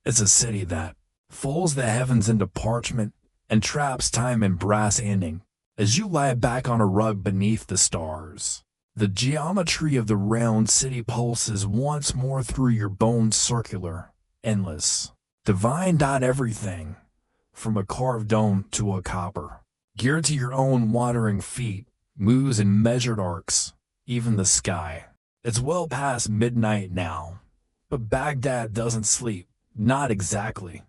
It's a city that folds the heavens into parchment and traps time in brass ending. As you lie back on a rug beneath the stars, the geometry of the round city pulses once more through your bones, circular, endless, divine. Everything, from a carved dome to a copper, geared to your own wandering feet, moves in measured arcs, even the sky. It's well past midnight now, but Baghdad doesn't sleep. Not exactly.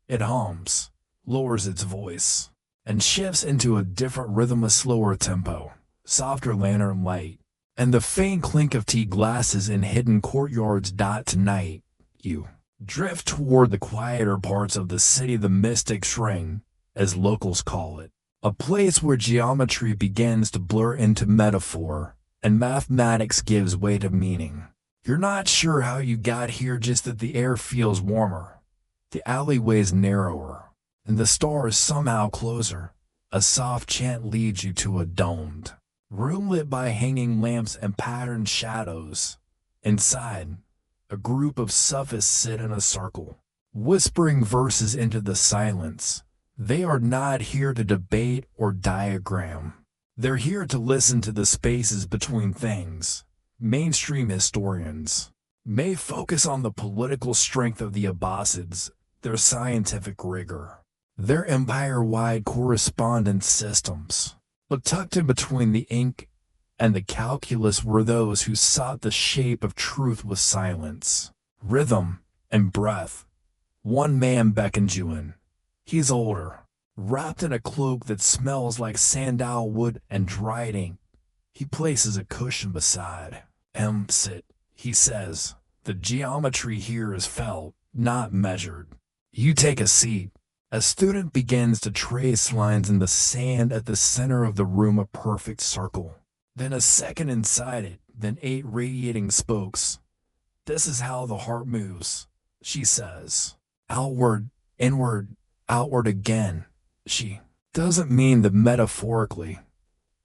It hums, lowers its voice, and shifts into a different rhythm, a slower tempo, softer lantern light, and the faint clink of tea glasses in hidden courtyards. Tonight, you drift toward the quieter parts of the city, the mystic shrine, as locals call it. A place where geometry begins to blur into metaphor, and mathematics gives way to meaning. You're not sure how you got here, just that the air feels warmer, the alleyways narrower, and the stars somehow closer. A soft chant leads you to a domed room lit by hanging lamps and patterned shadows. Inside, a group of sophists sit in a circle, whispering verses into the silence. They are not here to debate or diagram. They're here to listen to the spaces between things. Mainstream historians may focus on the political strength of the Abbasids, their scientific rigor, their empire-wide correspondence systems. But tucked in between the ink and the calculus were those who sought the shape of truth with silence, rhythm, and breath. One man beckons you in. He's older, wrapped in a cloak that smells like sandalwood and dried ink. He places a cushion beside him. Sit, he says. The geometry here is felt, not measured. You take a seat. A student begins to trace lines in the sand at the center of the room, a perfect circle. Then a second inside it, then 8 radiating spokes. This is how the heart moves, she says. Outward, inward, outward again. She doesn't mean that metaphorically.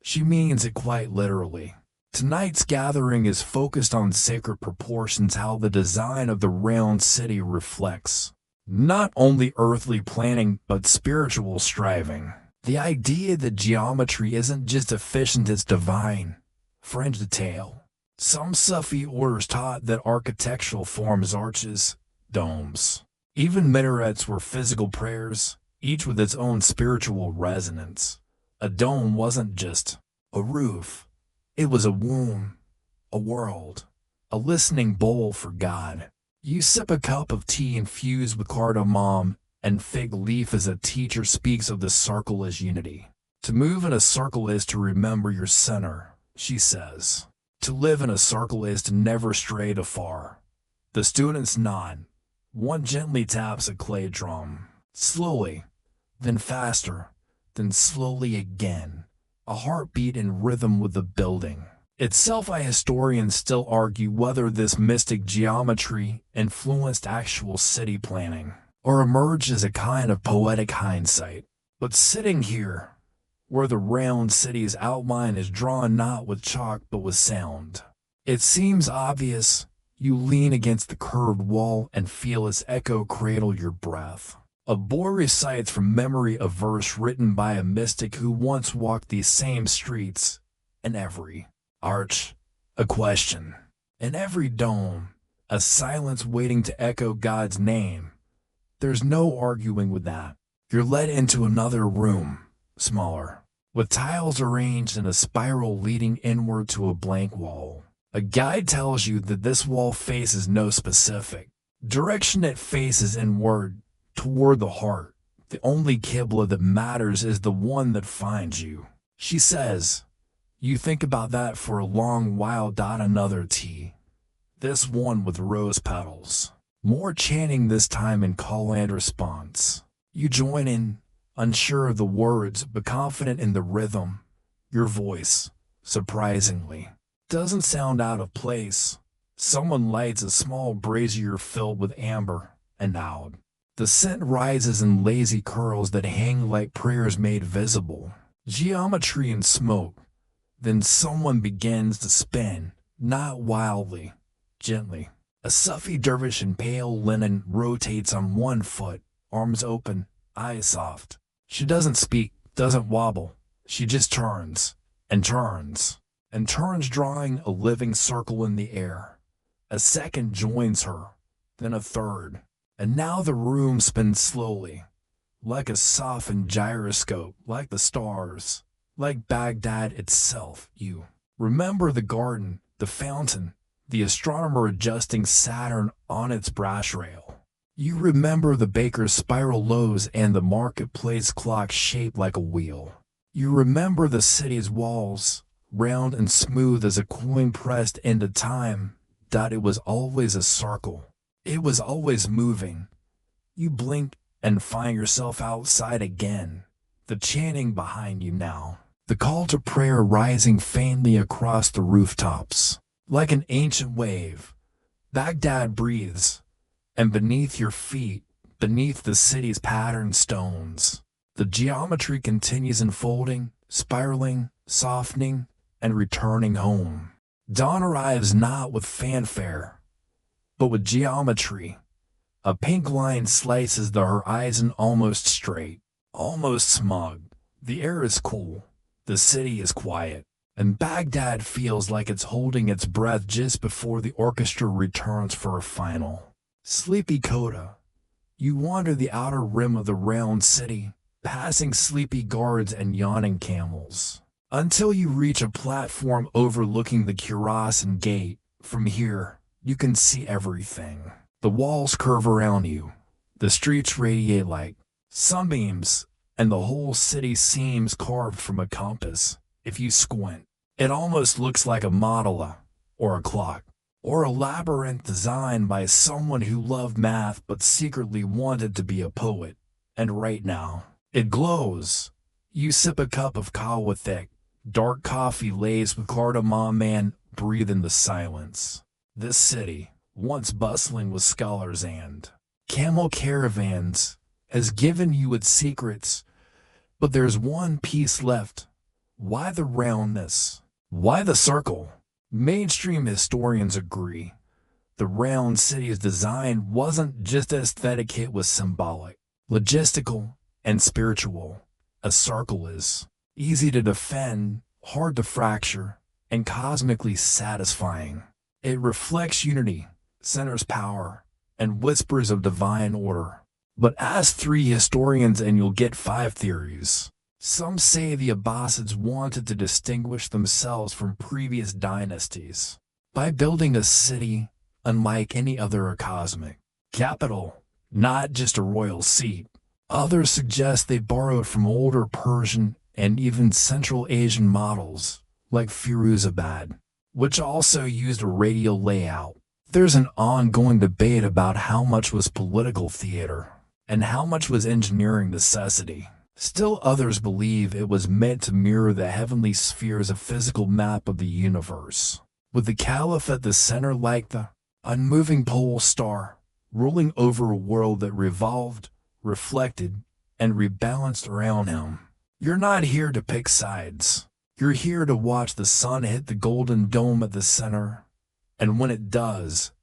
She means it quite literally. Tonight's gathering is focused on sacred proportions, how the design of the round city reflects not only earthly planning but spiritual striving. The idea that geometry isn't just efficient, it's divine. Fringe detail. Some Sufi orders taught that architectural forms, arches, domes, even minarets were physical prayers, each with its own spiritual resonance. A dome wasn't just a roof. It was a womb, a world, a listening bowl for God. You sip a cup of tea infused with cardamom and fig leaf as a teacher speaks of the circle as unity. To move in a circle is to remember your center, she says. To live in a circle is to never stray too far. The students nod. One gently taps a clay drum. Slowly, then faster, then slowly again. A heartbeat in rhythm with the building itself. Historians still argue whether this mystic geometry influenced actual city planning or emerged as a kind of poetic hindsight. But sitting here, where the round city's outline is drawn not with chalk but with sound, it seems obvious. You lean against the curved wall and feel its echo cradle your breath. A boy recites from memory a verse written by a mystic who once walked these same streets. In every arch, a question. In every dome, a silence waiting to echo God's name. There's no arguing with that. You're led into another room, smaller, with tiles arranged in a spiral leading inward to a blank wall. A guide tells you that this wall faces no specific direction. It faces inward, toward the heart. The only Qibla that matters is the one that finds you, she says. You think about that for a long while. Another tea. This one with rose petals. More chanting, this time in call and response. You join in, unsure of the words but confident in the rhythm. Your voice, surprisingly, doesn't sound out of place. Someone lights a small brazier filled with amber, and out. The scent rises in lazy curls that hang like prayers made visible. Geometry and smoke. Then someone begins to spin, not wildly, gently. A Sufi dervish in pale linen rotates on one foot, arms open, eyes soft. She doesn't speak, doesn't wobble. She just turns, and turns, and turns, drawing a living circle in the air. A second joins her, then a third. And now the room spins slowly, like a softened gyroscope, like the stars, like Baghdad itself. You remember the garden, the fountain, the astronomer adjusting Saturn on its brass rail. You remember the baker's spiral loaves and the marketplace clock shaped like a wheel. You remember the city's walls, round and smooth as a coin pressed into time, that it was always a circle. It was always moving. You blink and find yourself outside again, the chanting behind you now. The call to prayer rising faintly across the rooftops. Like an ancient wave, Baghdad breathes, and beneath your feet, beneath the city's patterned stones, the geometry continues unfolding, spiraling, softening, and returning home. Dawn arrives not with fanfare, but with geometry. A pink line slices the horizon almost straight, almost smug. The air is cool, the city is quiet, and Baghdad feels like it's holding its breath just before the orchestra returns for a final. Sleepy coda. You wander the outer rim of the round city, passing sleepy guards and yawning camels, until you reach a platform overlooking the Khurasan Gate. From here, you can see everything. The walls curve around you, the streets radiate like sunbeams, and the whole city seems carved from a compass. If you squint, it almost looks like a mandala, or a clock, or a labyrinth designed by someone who loved math but secretly wanted to be a poet. And right now, it glows. You sip a cup of kahwa thick, dark coffee laced with cardamom and breathe in the silence. This city, once bustling with scholars and camel caravans, has given you its secrets, but there's one piece left. Why the roundness? Why the circle? Mainstream historians agree. The round city's design wasn't just aesthetic, it was symbolic, logistical, and spiritual. A circle is easy to defend, hard to fracture, and cosmically satisfying. It reflects unity, centers power, and whispers of divine order. But ask 3 historians and you'll get 5 theories. Some say the Abbasids wanted to distinguish themselves from previous dynasties by building a city unlike any other cosmic capital, not just a royal seat. Others suggest they borrowed from older Persian and even Central Asian models, like Firuzabad, which also used a radial layout. There's an ongoing debate about how much was political theater and how much was engineering necessity. Still others believe it was meant to mirror the heavenly sphere as a physical map of the universe, with the Caliph at the center like the unmoving pole star, ruling over a world that revolved, reflected, and rebalanced around him. You're not here to pick sides. You're here to watch the sun hit the golden dome at the center, and when it does,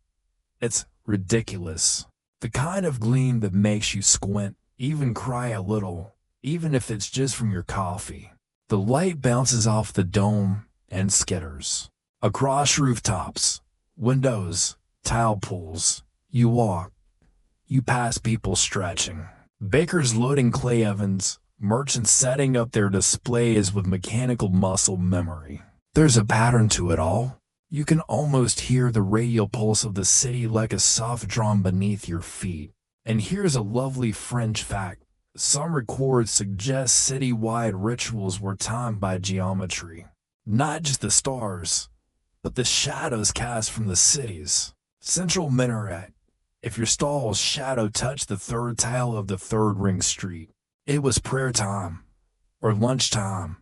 it's ridiculous. The kind of gleam that makes you squint, even cry a little, even if it's just from your coffee. The light bounces off the dome and skitters across rooftops, windows, tile pools. You walk. You pass people stretching, bakers loading clay ovens, merchants setting up their displays with mechanical muscle memory. There's a pattern to it all. You can almost hear the radial pulse of the city like a soft drum beneath your feet. And here's a lovely fringe fact. Some records suggest city-wide rituals were timed by geometry. Not just the stars, but the shadows cast from the city's central minaret. If your stall's shadow touched the third tile of the third ring street, it was prayer time, or lunchtime,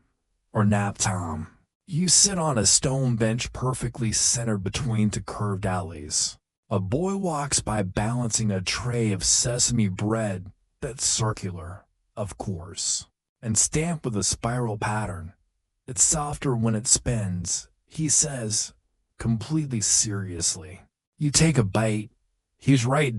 or nap time. You sit on a stone bench perfectly centered between two curved alleys. A boy walks by balancing a tray of sesame bread that's circular, of course, and stamped with a spiral pattern. It's softer when it spins, he says, completely seriously. You take a bite, he's right,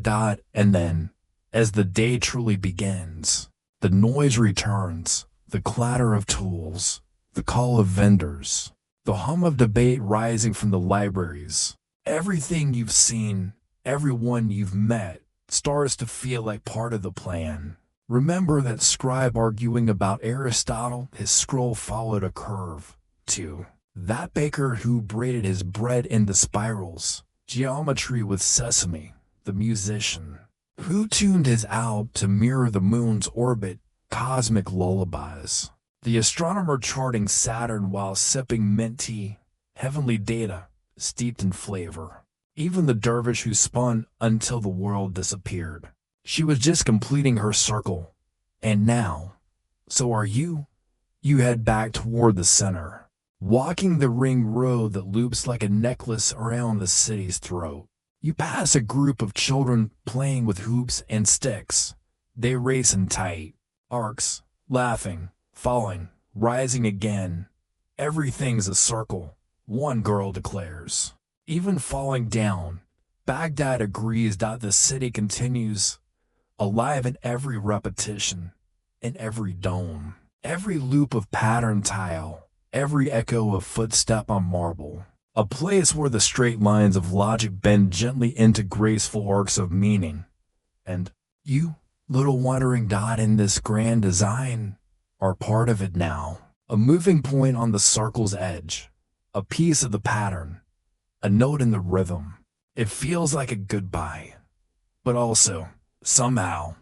and then, as the day truly begins, the noise returns, the clatter of tools, the call of vendors, the hum of debate rising from the libraries. Everything you've seen, everyone you've met, starts to feel like part of the plan. Remember that scribe arguing about Aristotle? His scroll followed a curve, too. That baker who braided his bread into spirals, geometry with sesame, the musician who tuned his alb to mirror the moon's orbit, cosmic lullabies. The astronomer charting Saturn while sipping mint tea, heavenly data, steeped in flavor. Even the dervish who spun until the world disappeared. She was just completing her circle. And now, so are you? You head back toward the center, walking the ring road that loops like a necklace around the city's throat. You pass a group of children playing with hoops and sticks. They race in tight arcs, laughing, falling, rising again. Everything's a circle, one girl declares. Even falling down, Baghdad agrees that the city continues, alive in every repetition, in every dome, every loop of pattern tile, every echo of footstep on marble. A place where the straight lines of logic bend gently into graceful arcs of meaning. And you, little wandering dot in this grand design, are part of it now. A moving point on the circle's edge, a piece of the pattern, a note in the rhythm. It feels like a goodbye, but also, somehow,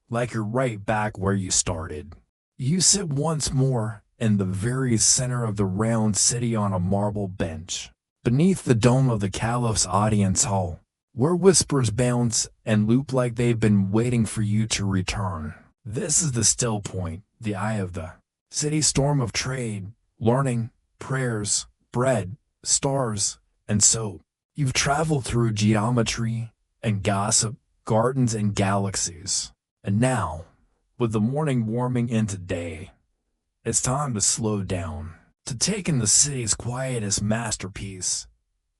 like you're right back where you started. You sit once more in the very center of the round city on a marble bench, beneath the dome of the Caliph's audience hall, where whispers bounce and loop like they've been waiting for you to return. This is the still point, the eye of the city storm of trade, learning, prayers, bread, stars, and soap. You've traveled through geometry and gossip, gardens and galaxies. And now, with the morning warming into day, it's time to slow down, to take in the city's quietest masterpiece.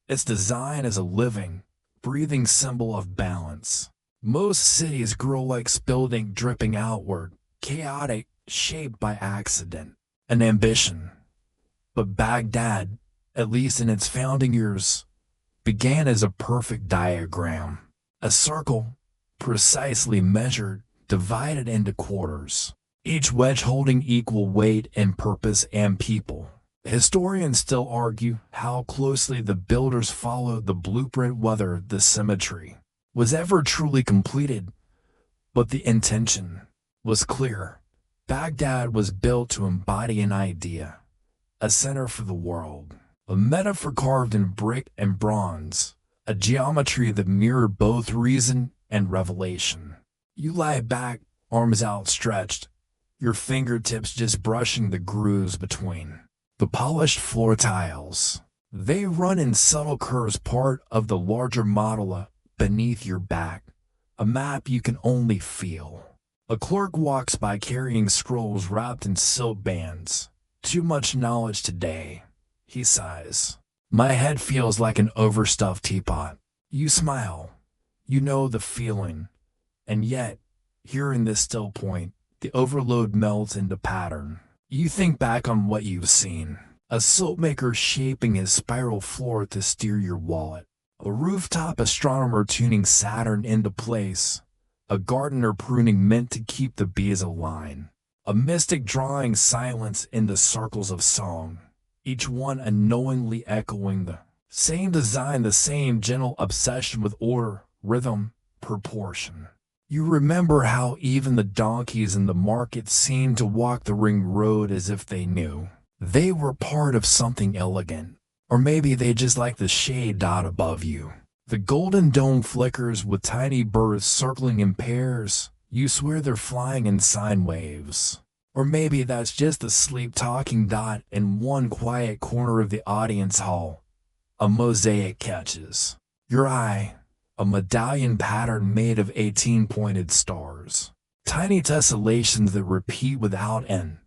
Its design is a living, breathing symbol of balance. Most cities grow like spilled ink dripping outward, chaotic, shaped by accident and ambition. But Baghdad, at least in its founding years, began as a perfect diagram, a circle, precisely measured, divided into quarters, each wedge holding equal weight and purpose and people. Historians still argue how closely the builders followed the blueprint, whether the symmetry was ever truly completed, but the intention was clear. Baghdad was built to embody an idea, a center for the world, a metaphor carved in brick and bronze, a geometry that mirrored both reason and revelation. You lie back, arms outstretched, your fingertips just brushing the grooves between the polished floor tiles. They run in subtle curves, part of the larger model beneath your back, a map you can only feel. A clerk walks by carrying scrolls wrapped in silk bands. Too much knowledge today, he sighs. My head feels like an overstuffed teapot. You smile. You know the feeling. And yet, here in this still point, the overload melts into pattern. You think back on what you've seen. A soapmaker shaping his spiral floor to steer your wallet. A rooftop astronomer tuning Saturn into place. A gardener pruning mint to keep the bees aligned. A mystic drawing silence in the circles of song. Each one unknowingly echoing the same design, the same gentle obsession with order, rhythm, proportion. You remember how even the donkeys in the market seemed to walk the ring road as if they knew they were part of something elegant. Or maybe they just like the shade dot above you. The golden dome flickers with tiny birds circling in pairs. You swear they're flying in sine waves. Or maybe that's just a sleep-talking dot in one quiet corner of the audience hall. A mosaic catches your eye, a medallion pattern made of 18 pointed stars. Tiny tessellations that repeat without end.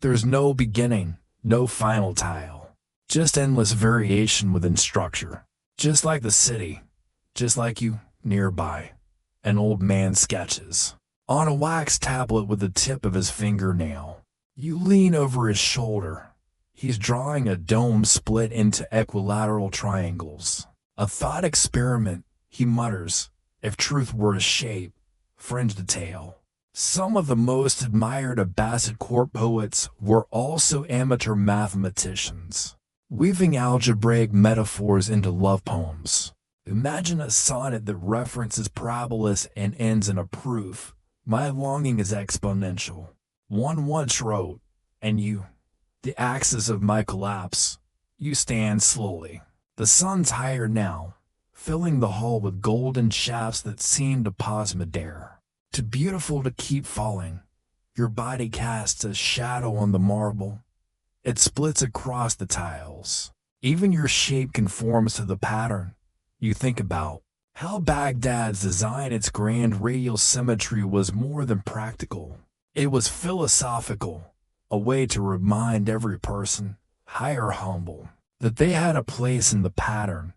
There's no beginning, no final tile. Just endless variation within structure. Just like the city, just like you, nearby. An old man sketches on a wax tablet with the tip of his fingernail. You lean over his shoulder. He's drawing a dome split into equilateral triangles. A thought experiment, he mutters, if truth were a shape, fringe detail. Some of the most admired Abbasid court poets were also amateur mathematicians, weaving algebraic metaphors into love poems. Imagine a sonnet that references parabolas and ends in a proof. My longing is exponential. One once wrote, and you, the axis of my collapse, you stand slowly. The sun's higher now, filling the hall with golden shafts that seem to pause midair. Too beautiful to keep falling, your body casts a shadow on the marble. It splits across the tiles. Even your shape conforms to the pattern. You think about how Baghdad's design, its grand radial symmetry was more than practical. It was philosophical, a way to remind every person, high or humble, that they had a place in the pattern,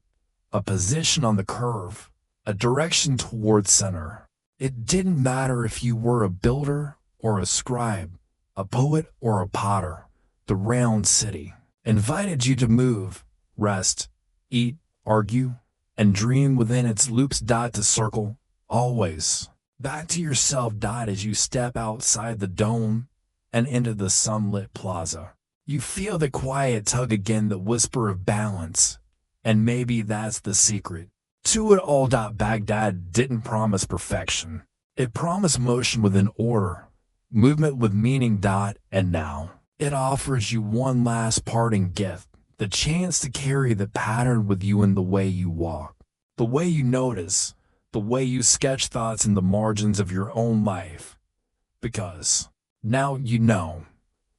a position on the curve, a direction toward center. It didn't matter if you were a builder or a scribe, a poet or a potter. The round city invited you to move, rest, eat, argue, and dream within its loops. To circle, always. Back to yourself. As you step outside the dome and into the sunlit plaza. You feel the quiet tug again, the whisper of balance. And maybe that's the secret to it all. Baghdad didn't promise perfection. It promised motion within order, movement with meaning. And now, it offers you one last parting gift, the chance to carry the pattern with you in the way you walk, the way you notice, the way you sketch thoughts in the margins of your own life. Because now you know,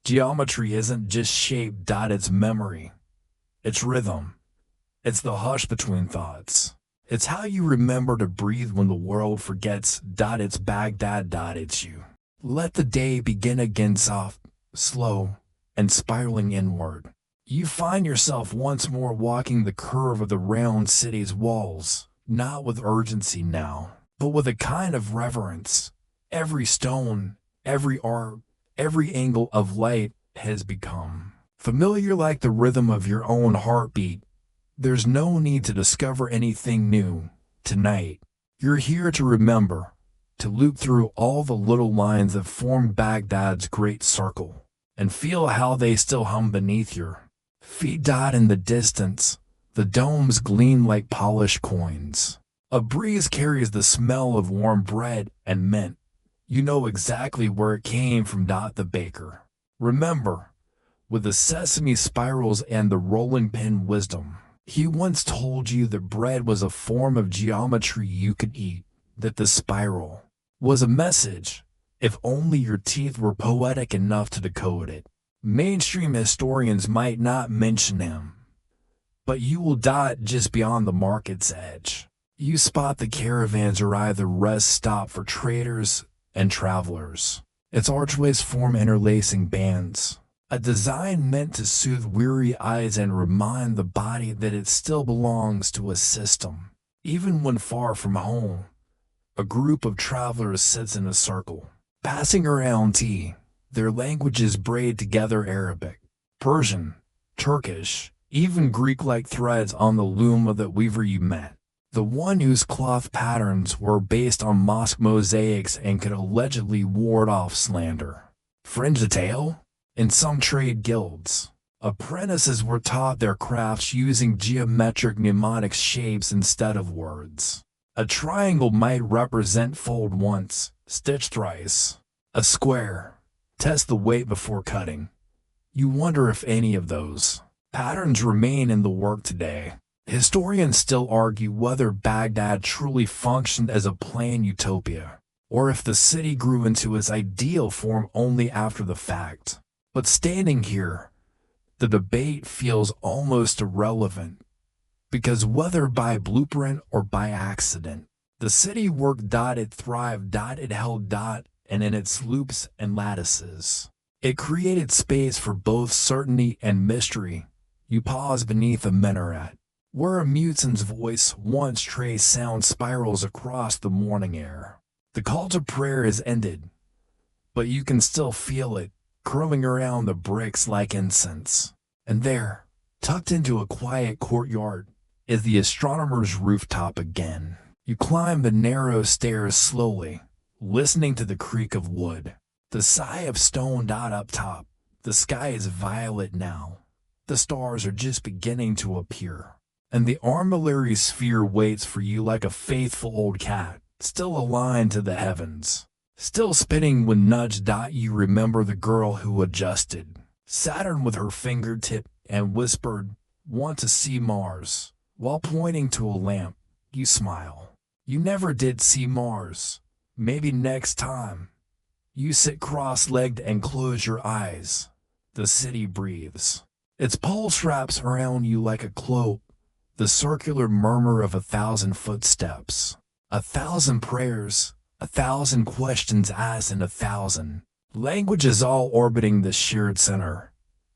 geometry isn't just shape. It's memory, it's rhythm, it's the hush between thoughts. It's how you remember to breathe when the world forgets. It's Baghdad. It's you. Let the day begin again, soft, slow, and spiraling inward. You find yourself once more walking the curve of the round city's walls, not with urgency now, but with a kind of reverence. Every stone, every arc, every angle of light has become familiar, like the rhythm of your own heartbeat. There's no need to discover anything new tonight. You're here to remember, to loop through all the little lines that form Baghdad's great circle, and feel how they still hum beneath your feet. In the distance, the domes gleam like polished coins. A breeze carries the smell of warm bread and mint. You know exactly where it came from. The baker. Remember, with the sesame spirals and the rolling pin wisdom. He once told you that bread was a form of geometry you could eat, that the spiral was a message, if only your teeth were poetic enough to decode it. Mainstream historians might not mention him, but you will just beyond the market's edge. You spot the caravans arrive, the rest stop for traders and travelers. Its archways form interlacing bands. A design meant to soothe weary eyes and remind the body that it still belongs to a system. Even when far from home, a group of travelers sits in a circle, passing around tea. Their languages braid together: Arabic, Persian, Turkish, even Greek, like threads on the loom of the weaver you met. The one whose cloth patterns were based on mosque mosaics and could allegedly ward off slander. Fringe detail? In some trade guilds, apprentices were taught their crafts using geometric mnemonic shapes instead of words. A triangle might represent fold once, stitch thrice. A square, test the weight before cutting. You wonder if any of those patterns remain in the work today. Historians still argue whether Baghdad truly functioned as a plain utopia, or if the city grew into its ideal form only after the fact. But standing here, the debate feels almost irrelevant, because whether by blueprint or by accident, the city worked. It thrived. It held. And in its loops and lattices, it created space for both certainty and mystery. You pause beneath a minaret, where a muezzin's voice once traced sound spirals across the morning air. The call to prayer is ended, but you can still feel it curling around the bricks like incense. And there, tucked into a quiet courtyard, is the astronomer's rooftop again. You climb the narrow stairs slowly, listening to the creak of wood, the sigh of stone. Up top, the sky is violet now. The stars are just beginning to appear, and the armillary sphere waits for you like a faithful old cat, still aligned to the heavens, still spinning when nudged. You remember the girl who adjusted Saturn with her fingertip and whispered, "Want to see Mars?" While pointing to a lamp. You smile. You never did see Mars. Maybe next time. You sit cross-legged and close your eyes. The city breathes. Its pulse wraps around you like a cloak, the circular murmur of 1,000 footsteps, 1,000 prayers, 1,000 questions asked in 1,000 languages, all orbiting the shared center.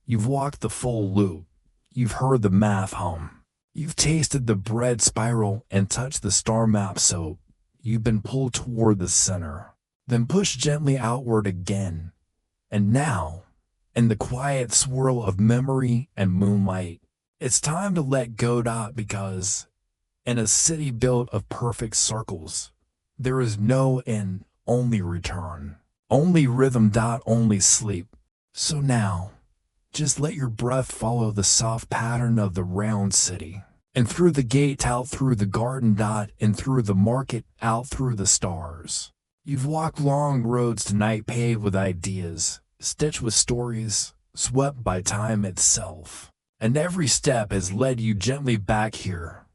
You've walked the full loop. You've heard the math hum. You've tasted the bread spiral and touched the star map soap. You've been pulled toward the center, then pushed gently outward again. And now, in the quiet swirl of memory and moonlight, it's time to let go. Because in a city built of perfect circles, there is no end, only return, only rhythm. Only sleep. So now, just let your breath follow the soft pattern of the round city. And through the gate, out through the garden. And through the market, out through the stars. You've walked long roads tonight, paved with ideas, stitched with stories, swept by time itself. And every step has led you gently back here,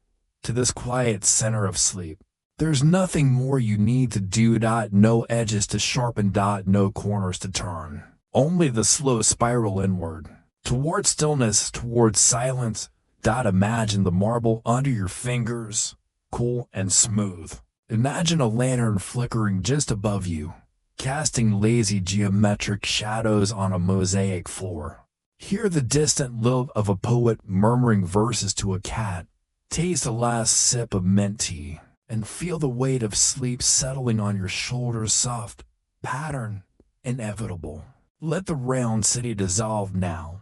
to this quiet center of sleep. There's nothing more you need to do. No edges to sharpen. No corners to turn. Only the slow spiral inward, toward stillness, toward silence. Imagine the marble under your fingers, cool and smooth. Imagine a lantern flickering just above you, casting lazy geometric shadows on a mosaic floor. Hear the distant lilt of a poet murmuring verses to a cat. Taste the last sip of mint tea, and feel the weight of sleep settling on your shoulders, soft, pattern, inevitable. Let the round city dissolve now,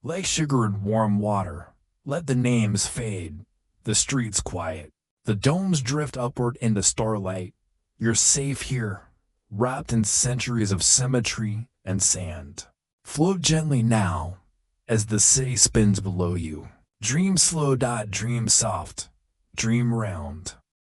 like sugar in warm water. Let the names fade, the streets quiet, the domes drift upward into starlight. You're safe here, wrapped in centuries of symmetry and sand. Float gently now, as the city spins below you. Dream slow. Dream soft, dream round.